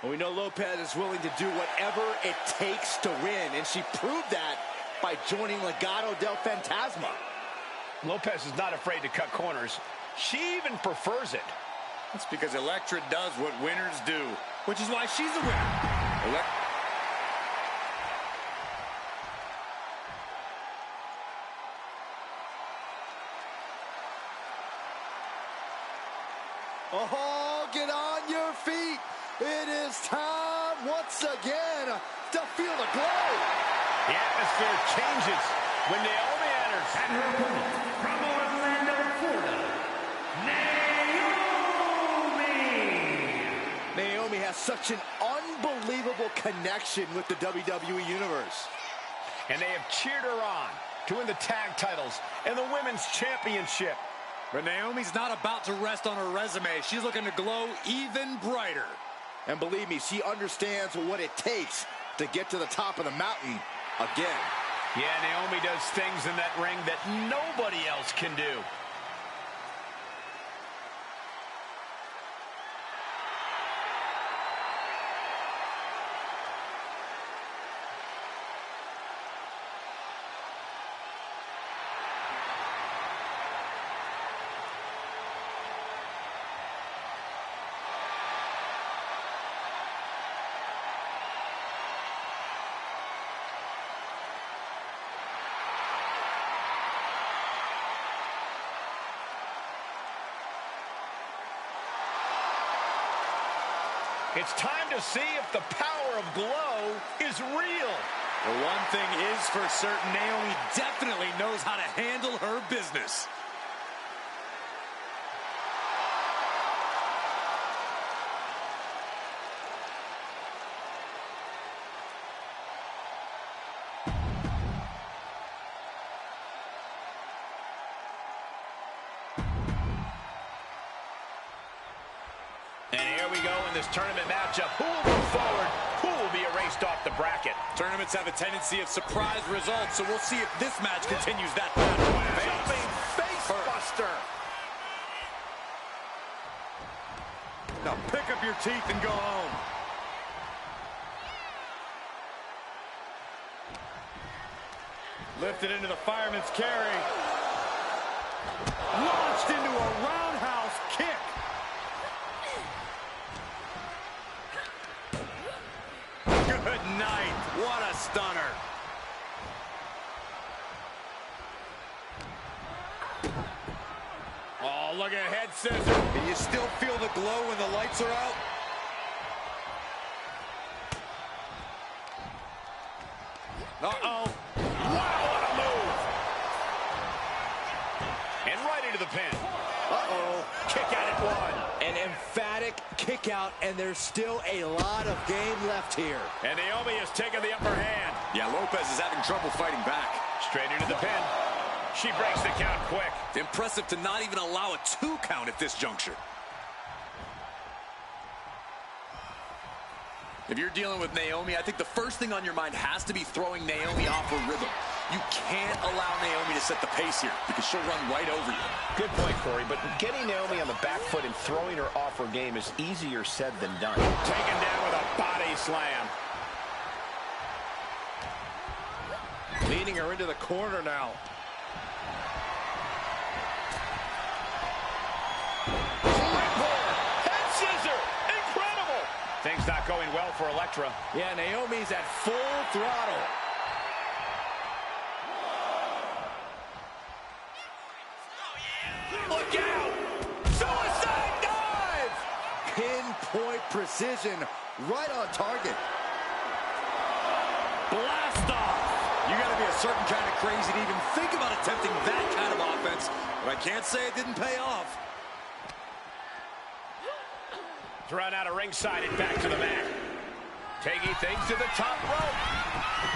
Well, we know Lopez is willing to do whatever it takes to win, and she proved that by joining Legado del Fantasma. Lopez is not afraid to cut corners. She even prefers it. That's because Elektra does what winners do. Which is why she's the winner. Oh, get on your feet. It is time once again to feel the glow. The atmosphere changes when Naomi enters. And her opponent from Orlando, Florida, Naomi. Naomi has such an unbelievable connection with the WWE Universe. And they have cheered her on to win the tag titles and the women's championship. But Naomi's not about to rest on her resume. She's looking to glow even brighter. And believe me, she understands what it takes to get to the top of the mountain again. Yeah, Naomi does things in that ring that nobody else can do. It's time to see if the power of glow is real. The one thing is for certain, Naomi definitely knows how to handle her business. And here we go in this tournament matchup. Who will move forward? Who will be erased off the bracket? Tournaments have a tendency of surprise results, so we'll see if this match continues that path. Jumping face buster. Now pick up your teeth and go home. Lifted into the fireman's carry. Launched into a roundhouse kick. Good night. What a stunner. Oh, look at head scissor. Can you still feel the glow when the lights are out? Uh-oh. Wow, what a move. And right into the pin. Uh-oh. Kick out at one. An emphatic kick out, and there's still a lot of game left here. And Naomi has taken the upper hand. Yeah, Lopez is having trouble fighting back. Straight into the pin. She breaks the count quick. Impressive to not even allow a 2 count at this juncture. If you're dealing with Naomi, I think the first thing on your mind has to be throwing Naomi off her rhythm. You can't allow Naomi to set the pace here because she'll run right over you. Good point, Corey, but getting Naomi on the back foot and throwing her off her game is easier said than done. Taken down with a body slam. Leading her into the corner now. Head scissor! Incredible! Things not going well for Elektra. Yeah, Naomi's at full throttle. Look out! Suicide dive! Pinpoint precision, right on target. Blast off! You gotta be a certain kind of crazy to even think about attempting that kind of offense, but I can't say it didn't pay off. Run out of ringside and back to the mat. Taking things to the top rope.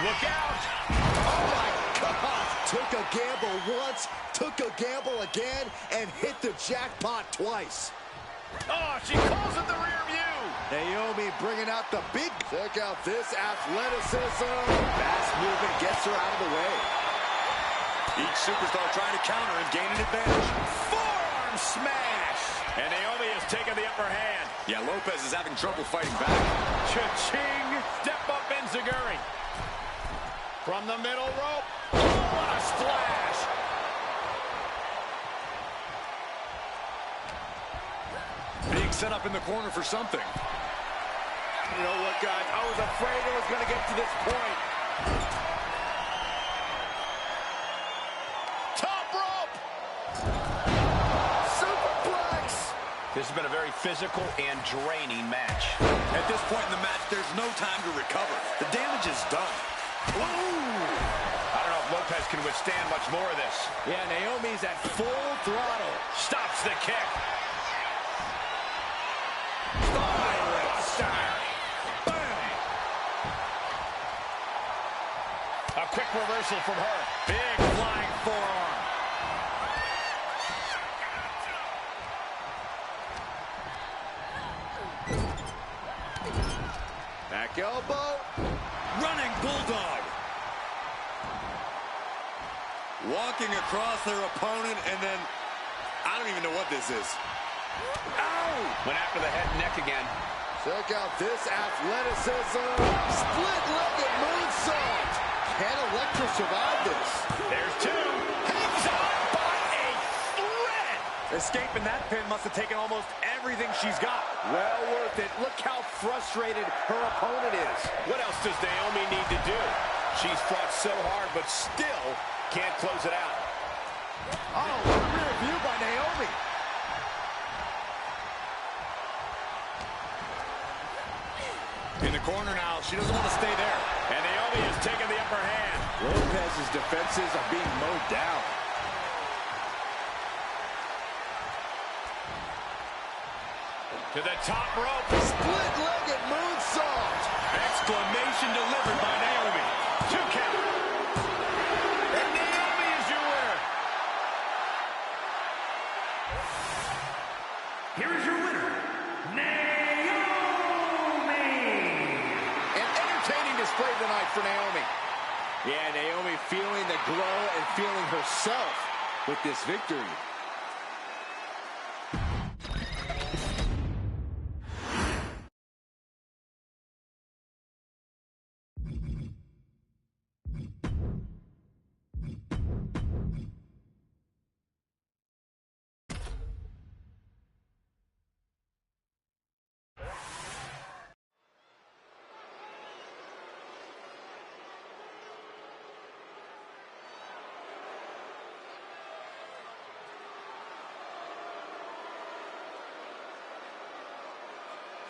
Look out! Oh my God! Took a gamble once, took a gamble again, and hit the jackpot twice. Oh, she calls it the rear view. Naomi bringing out the big. Check out this athleticism. Fast movement gets her out of the way. Each superstar trying to counter and gain an advantage. Forearm smash. And Naomi has taken the upper hand. Yeah, Lopez is having trouble fighting back. Cha-ching! Step up Enziguri. From the middle rope. Oh, what a splash! Being set up in the corner for something. You know what, guys? I was afraid it was going to get to this point. Top rope! Superplex! This has been a very physical and draining match. At this point in the match, there's no time to recover. The damage is done. Ooh! I don't know if Lopez can withstand much more of this. Yeah, Naomi's at full throttle. Stops the kick. A quick reversal from her. Big flying forearm. Back elbow. Running bulldog. Walking across their opponent, and then I don't even know what this is. Ow! Went after the head and neck again. Check out this athleticism. Split-legged moonsault. Can Elektra survive this? There's two. Hangs on by a thread. Escaping that pin must have taken almost everything she's got. Well worth it. Look how frustrated her opponent is. What else does Naomi need to do? She's fought so hard, but still can't close it out. Oh, what a rear view by Naomi. corner now. She doesn't want to stay there. And Naomi has taken the upper hand. Lopez's defenses are being mowed down. To the top rope. Split-legged moonsault. Exclamation delivered by Naomi. 2 count. And Naomi is your winner. Here is your winner, Naomi! An entertaining display tonight for Naomi. Yeah, Naomi feeling the glow and feeling herself with this victory.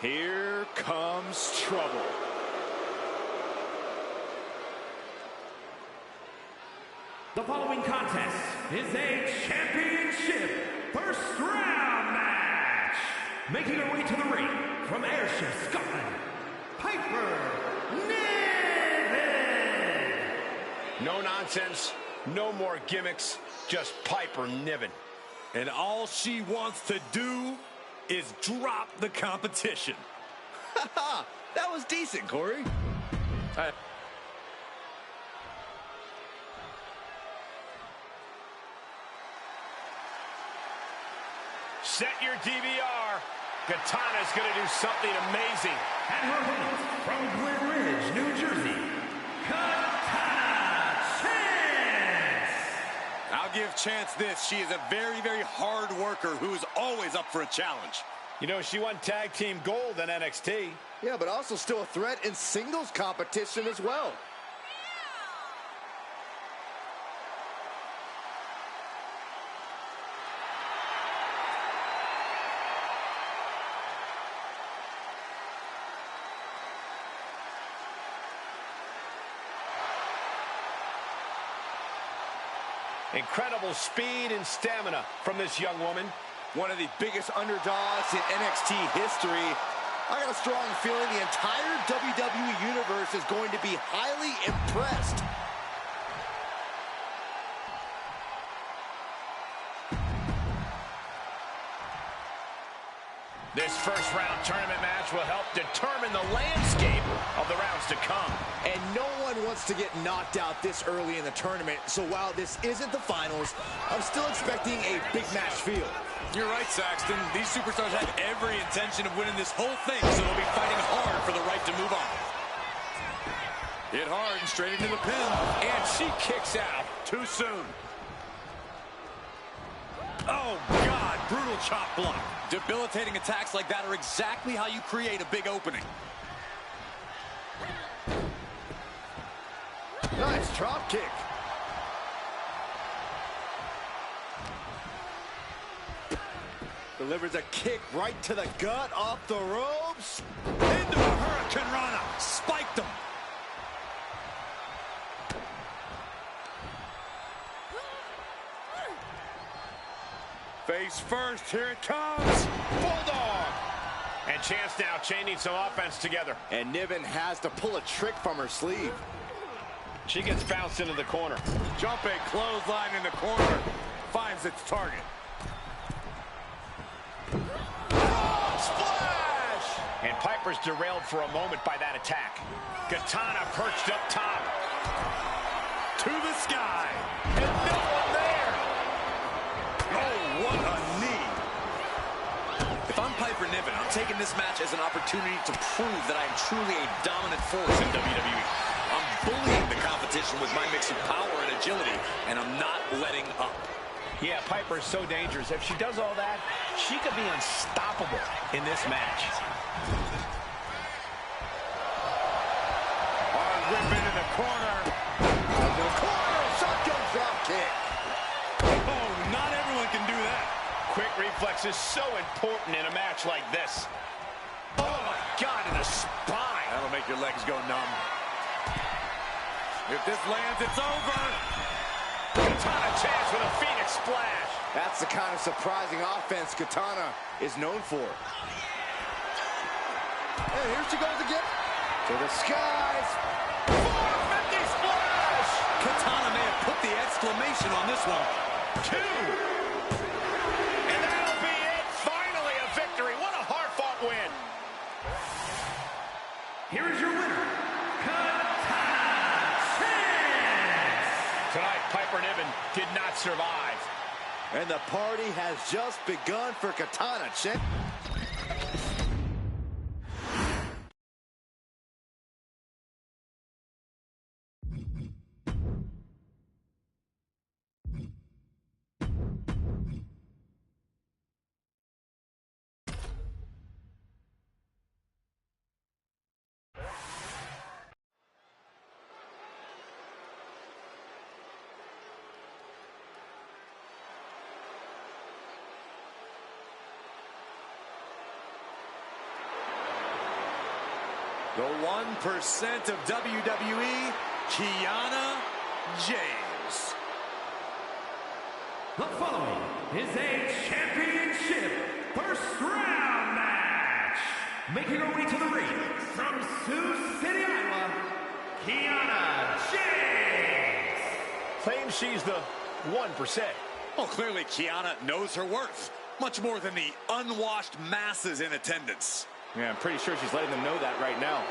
Here comes trouble. The following contest is a championship first round match. Making her way to the ring from Ayrshire, Scotland, Piper Niven. No nonsense. No more gimmicks. Just Piper Niven. And all she wants to do is drop the competition. That was decent, Corey. Set your DVR. Katana's going to do something amazing. And her opponent from Glen Ridge, New Jersey, Katana Chance. I'll give Chance this. She is a very, very hard worker who is always up for a challenge. You know, she won tag team gold in NXT. Yeah, but also still a threat in singles competition as well. Incredible speed and stamina from this young woman. One of the biggest underdogs in NXT history. I got a strong feeling the entire WWE Universe is going to be highly impressed. This first round tournament match will help determine the landscape of the rounds to come. And no one wants to get knocked out this early in the tournament. So while this isn't the finals, I'm still expecting a big match feel. You're right, Saxton. These superstars have every intention of winning this whole thing, so they'll be fighting hard for the right to move on. Hit hard and straight into the pin. And she kicks out too soon. Oh, God, brutal chop block. Debilitating attacks like that are exactly how you create a big opening. Nice drop kick. Delivers a kick right to the gut, off the ropes. Into a Hurricane Rana. Spiked him. Face first, here it comes. Bulldog. And Chance now chaining some offense together. And Niven has to pull a trick from her sleeve. She gets bounced into the corner. Jumping clothesline in the corner. Finds its target. Splash! And Piper's derailed for a moment by that attack. Katana perched up top. To the sky. And no one there. Oh, what a knee. If I'm Piper Niven, I'm taking this match as an opportunity to prove that I am truly a dominant force in WWE. I'm bullying the competition with my mix of power and agility, and I'm not letting up. Yeah, Piper is so dangerous. If she does all that, she could be unstoppable in this match. Hard whip into the corner. Shotgun drop kick. Oh, not everyone can do that. Quick reflex is so important in a match like this. Oh, my God, in the spine. That'll that'll make your legs go numb. If this lands, it's over. Katana chance with a Phoenix splash. That's the kind of surprising offense Katana is known for. And here she goes again. To the skies. 450 splash. Katana may have put the exclamation on this one. 2. And that'll be it. Finally a victory. What a hard-fought win. Here is your winner, Katana Chance. Tonight, Piper Niven did not survive. And the party has just begun for Katana Chance. The 1% of WWE, Kiana James. The following is a championship first round match. Making her way to the ring from Sioux City, Iowa, Kiana James. Claims she's the 1%. Well, clearly Kiana knows her worth. Much more than the unwashed masses in attendance. Yeah, I'm pretty sure she's letting them know that right now.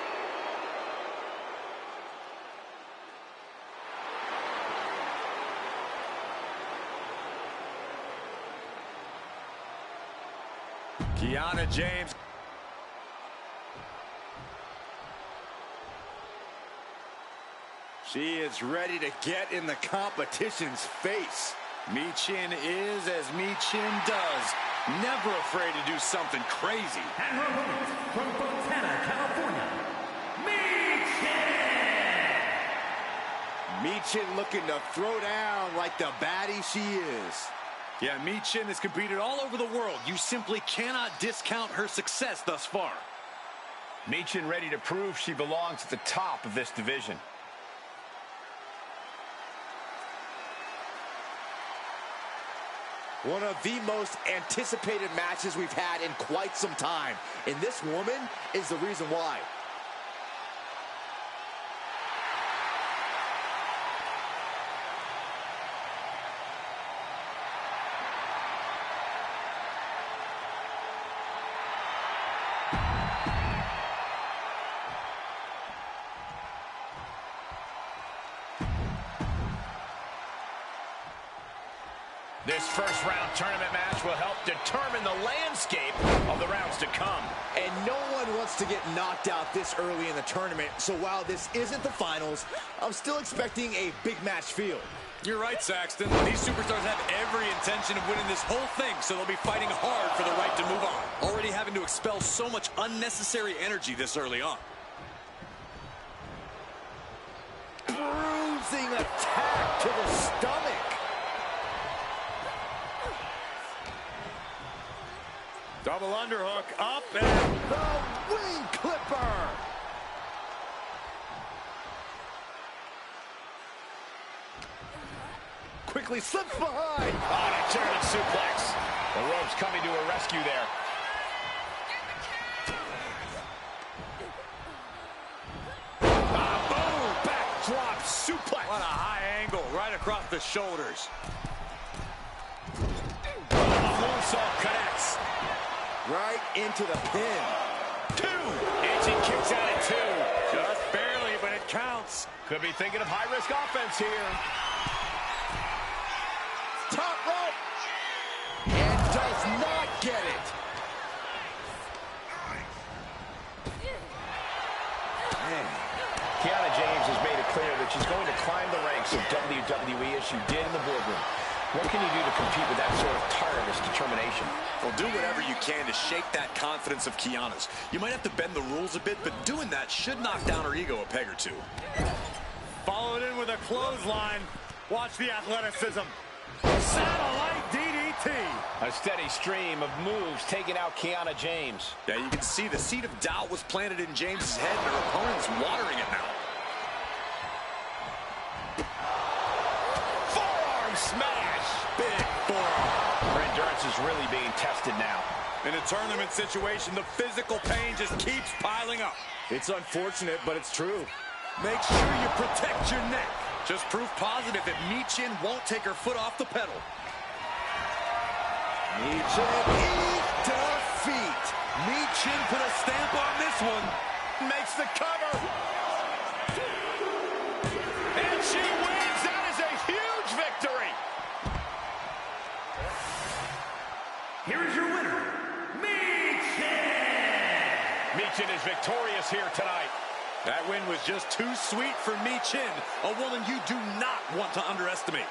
Kiana James. She is ready to get in the competition's face. Michin is as Michin does. Never afraid to do something crazy. And her opponent from Fontana, California, Michin. Michin looking to throw down like the baddie she is. Yeah, Michin has competed all over the world. You simply cannot discount her success thus far. Michin ready to prove she belongs at the top of this division. One of the most anticipated matches we've had in quite some time. And this woman is the reason why. This first round tournament match will help determine the landscape of the rounds to come. And no one wants to get knocked out this early in the tournament. So while this isn't the finals, I'm still expecting a big match feel. You're right, Saxton. These superstars have every intention of winning this whole thing, so they'll be fighting hard for the right to move on. Already having to expel so much unnecessary energy this early on. Bruising attack to the stomach. Double underhook up and the wing clipper. Quickly slips behind. On a German suplex. The ropes coming to a rescue there. Boom! Backdrop suplex. What a high angle right across the shoulders. Moonsault connects. Right into the pin. 2. And she kicks out at 2. Just barely, but it counts. Could be thinking of high-risk offense here. Top rope. And does not get it. Kiana James has made it clear that she's going to climb the ranks of WWE as she did in the boardroom. What can you do to compete with that sort of tireless determination? Well, do whatever you can to shake that confidence of Kiana's. You might have to bend the rules a bit, but doing that should knock down her ego a peg or two. Followed in with a clothesline. Watch the athleticism. Satellite DDT. A A steady stream of moves taking out Kiana James. Yeah, you can see the seed of doubt was planted in James's head, and her opponent's watering it now. Forearm smash. Big forearm. Her endurance is really being tested now. In a tournament situation, the physical pain just keeps piling up. It's unfortunate, but it's true. Make sure you protect your neck. Just proof positive that Michin won't take her foot off the pedal. Michin eat defeat. Michin put a stamp on this one. Makes the cover. And she wins. That is a huge victory. Here is your winner, Michin! Michin is victorious here tonight. That win was just too sweet for Michin, a woman you do not want to underestimate.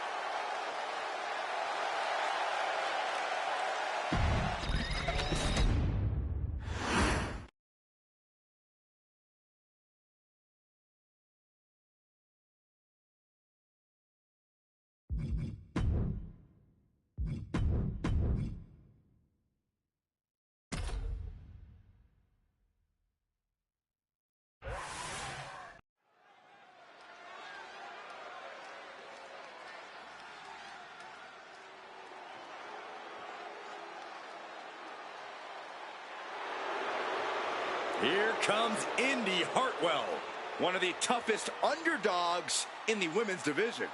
Here comes Indy Hartwell, one of the toughest underdogs in the women's division.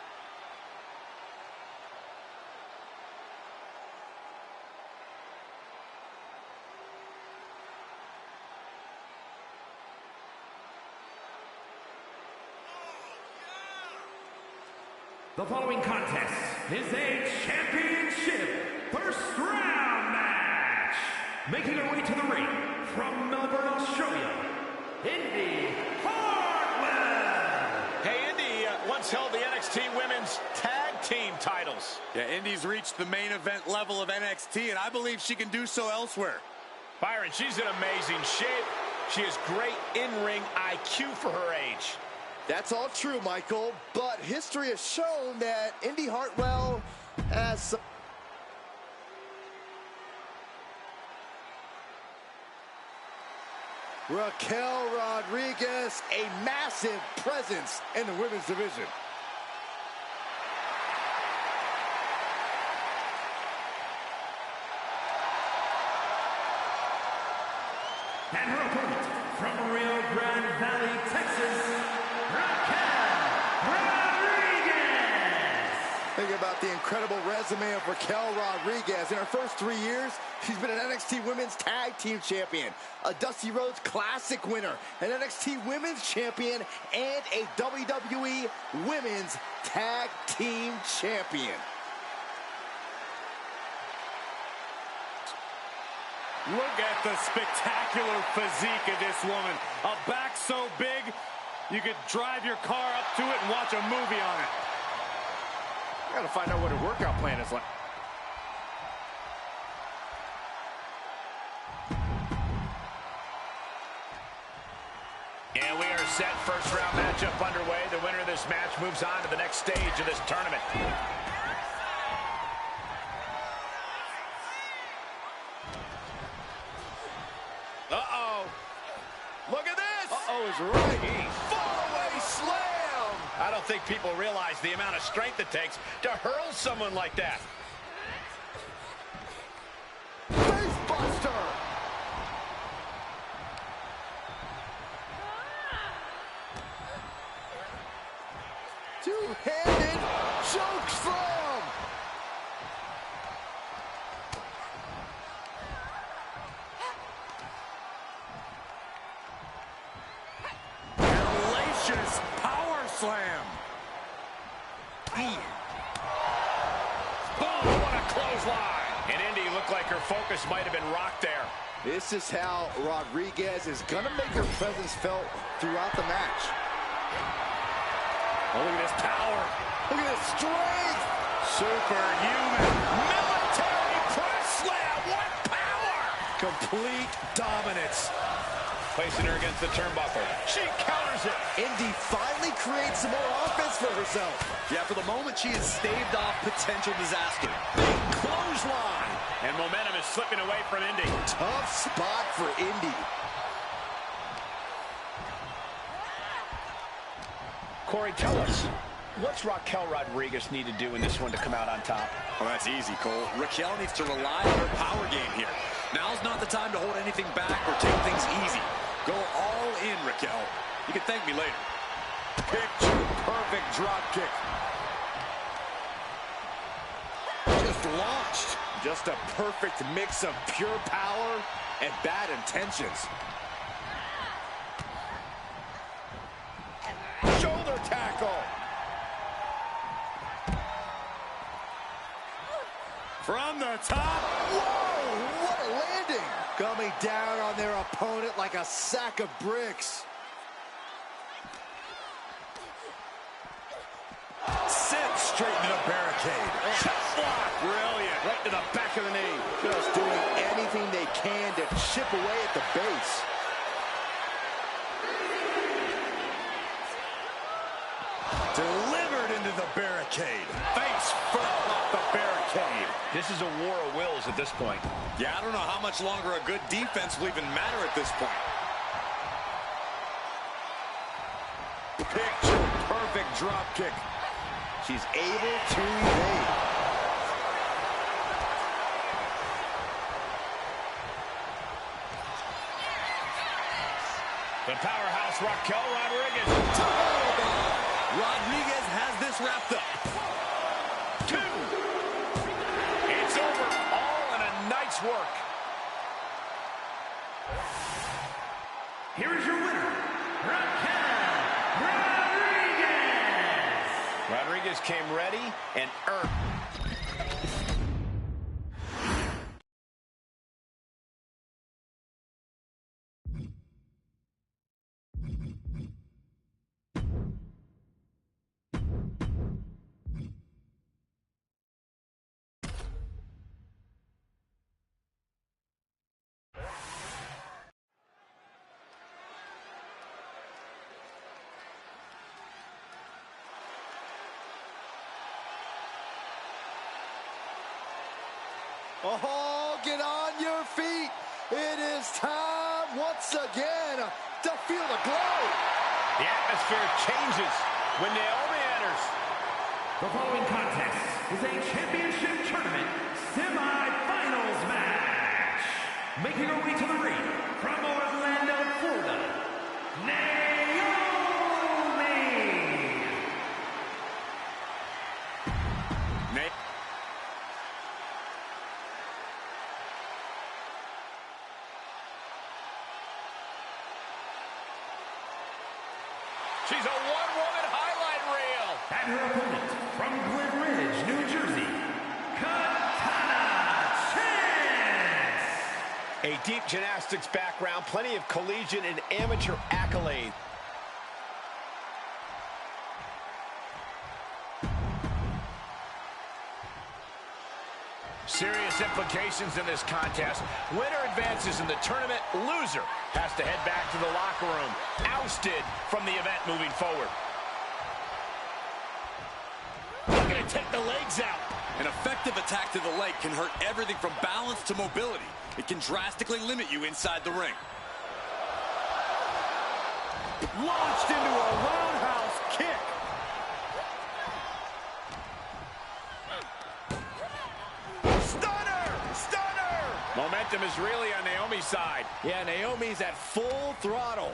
The following contest is a championship first round match. Making her way to the ring from Melbourne, Australia, Indy Hartwell. Hey, Indy once held the NXT Women's Tag Team titles. Yeah, Indy's reached the main event level of NXT, and I believe she can do so elsewhere. Byron, she's in amazing shape. She has great in-ring IQ for her age. That's all true, Michael, but history has shown that Indy Hartwell has some... Raquel Rodriguez, a massive presence in the women's division. And her opponent from Rio Grande Valley, Texas, Raquel Rodriguez. Think about the incredible resume of Raquel Rodriguez. In her first 3 years, she's been an NXT Women's Tag Team Champion, a Dusty Rhodes Classic winner, an NXT Women's Champion, and a WWE Women's Tag Team Champion. Look at the spectacular physique of this woman. A back so big, you could drive your car up to it and watch a movie on it. I gotta find out what her workout plan is like. And we are set. First round matchup underway. The winner of this match moves on to the next stage of this tournament. Uh-oh. Look at this. Uh-oh is right. Fallaway slam. I don't think people realize the amount of strength it takes to hurl someone like that. Face buster. Two-handed choke slam. Hellacious power slam. Boom, what a clothesline. And Indy looked like her focus might have been rocked there. This is how Rodriguez is gonna make her presence felt throughout the match. Oh, look at this power. Look at this strength. Superhuman. Military press slam. What power. Complete dominance. Placing her against the turnbuckle. She counters it. Indy finally creates some more offense for herself. Yeah, for the moment, she has staved off potential disaster. Big clothesline. And slipping away from Indy. Tough spot for Indy. Corey, tell us, what's Raquel Rodriguez need to do in this one to come out on top? Well, that's easy, Cole. Raquel needs to rely on her power game here. Now's not the time to hold anything back or take things easy. Go all in, Raquel. You can thank me later. Picture-perfect drop kick. Just launched. Just a perfect mix of pure power and bad intentions. Shoulder tackle. From the top. Whoa, what a landing. Coming down on their opponent like a sack of bricks. Sent straight into the barricade. Chest block. Brilliant. Right to the back of the knee. Just doing anything they can to chip away at the base. Delivered into the barricade. Face first off the barricade. This is a war of wills at this point. Yeah, I don't know how much longer a good defense will even matter at this point. Picture-perfect drop kick. She's able to evade. The powerhouse Raquel Rodriguez. Rodriguez has this wrapped up. 2. It's over, all in a night's work. Here is your winner, Raquel Rodriguez. Rodriguez came ready and earned. Oh, get on your feet. It is time once again to feel the glow. The atmosphere changes when Naomi enters. The following contest is a championship tournament semi-finals match. Making her way to the ring from Orlando, Florida, Naomi. She's a one-woman highlight reel. And her opponent from Glen Ridge, New Jersey, Katana Chance. A deep gymnastics background, plenty of collegiate and amateur accolades. Serious implications in this contest. Winner advances in the tournament. Loser has to head back to the locker room. Ousted from the event moving forward. Looking to take the legs out. An effective attack to the leg can hurt everything from balance to mobility. It can drastically limit you inside the ring. Launched into a roundhouse kick. Momentum is really on Naomi's side. Yeah, Naomi's at full throttle.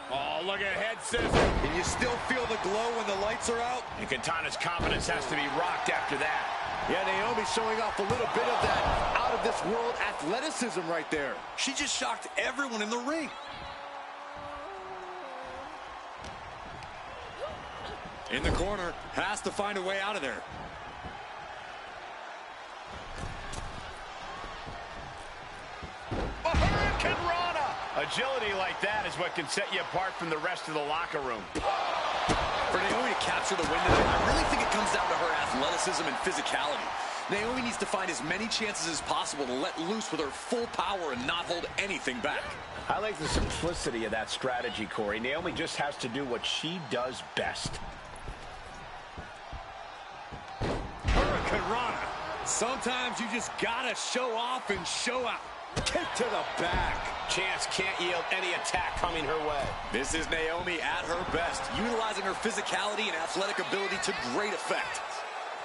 Oh, look at head scissors. Can you still feel the glow when the lights are out? And Katana's confidence has to be rocked after that. Yeah, Naomi's showing off a little bit of that out-of-this-world athleticism right there. She just shocked everyone in the ring. In the corner, has to find a way out of there. Agility like that is what can set you apart from the rest of the locker room. For Naomi to capture the win tonight, I really think it comes down to her athleticism and physicality. Naomi needs to find as many chances as possible to let loose with her full power and not hold anything back. I like the simplicity of that strategy, Corey. Naomi just has to do what she does best. Hurricane Rana. Sometimes you just gotta show off and show out. Kick to the back. Chance can't yield any attack coming her way. This is Naomi at her best, utilizing her physicality and athletic ability to great effect.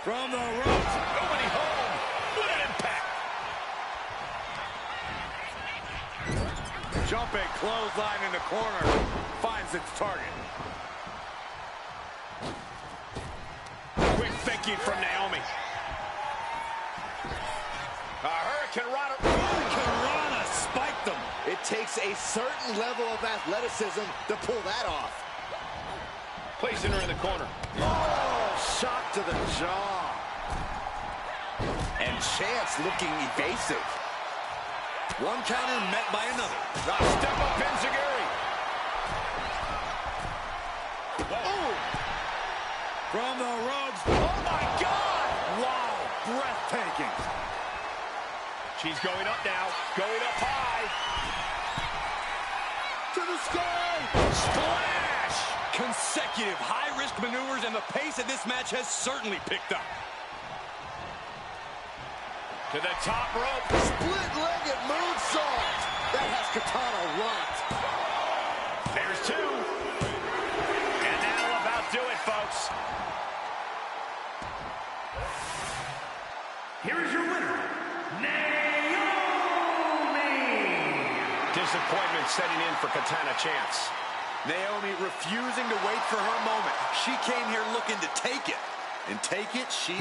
From the ropes. Nobody home. What an impact. Jumping clothesline in the corner. Finds its target. Quick thinking from Naomi. Hurricane spiked them. It takes a certain level of athleticism to pull that off. Placing her in the corner. Oh, shot to the jaw. And Chance looking evasive. One counter met by another. Step up Enziguri. From the ropes. Oh, my God! Wow, breathtaking. She's going up now. Going up high. To the sky. Splash! Consecutive high-risk maneuvers, and the pace of this match has certainly picked up. To the top rope. Split-legged moonsault. That has Katana rocked. There's two. And that'll about do it, folks. Here is your winner, Naomi! Disappointment setting in for Katana Chance. Naomi refusing to wait for her moment. She came here looking to take it. And take it, she...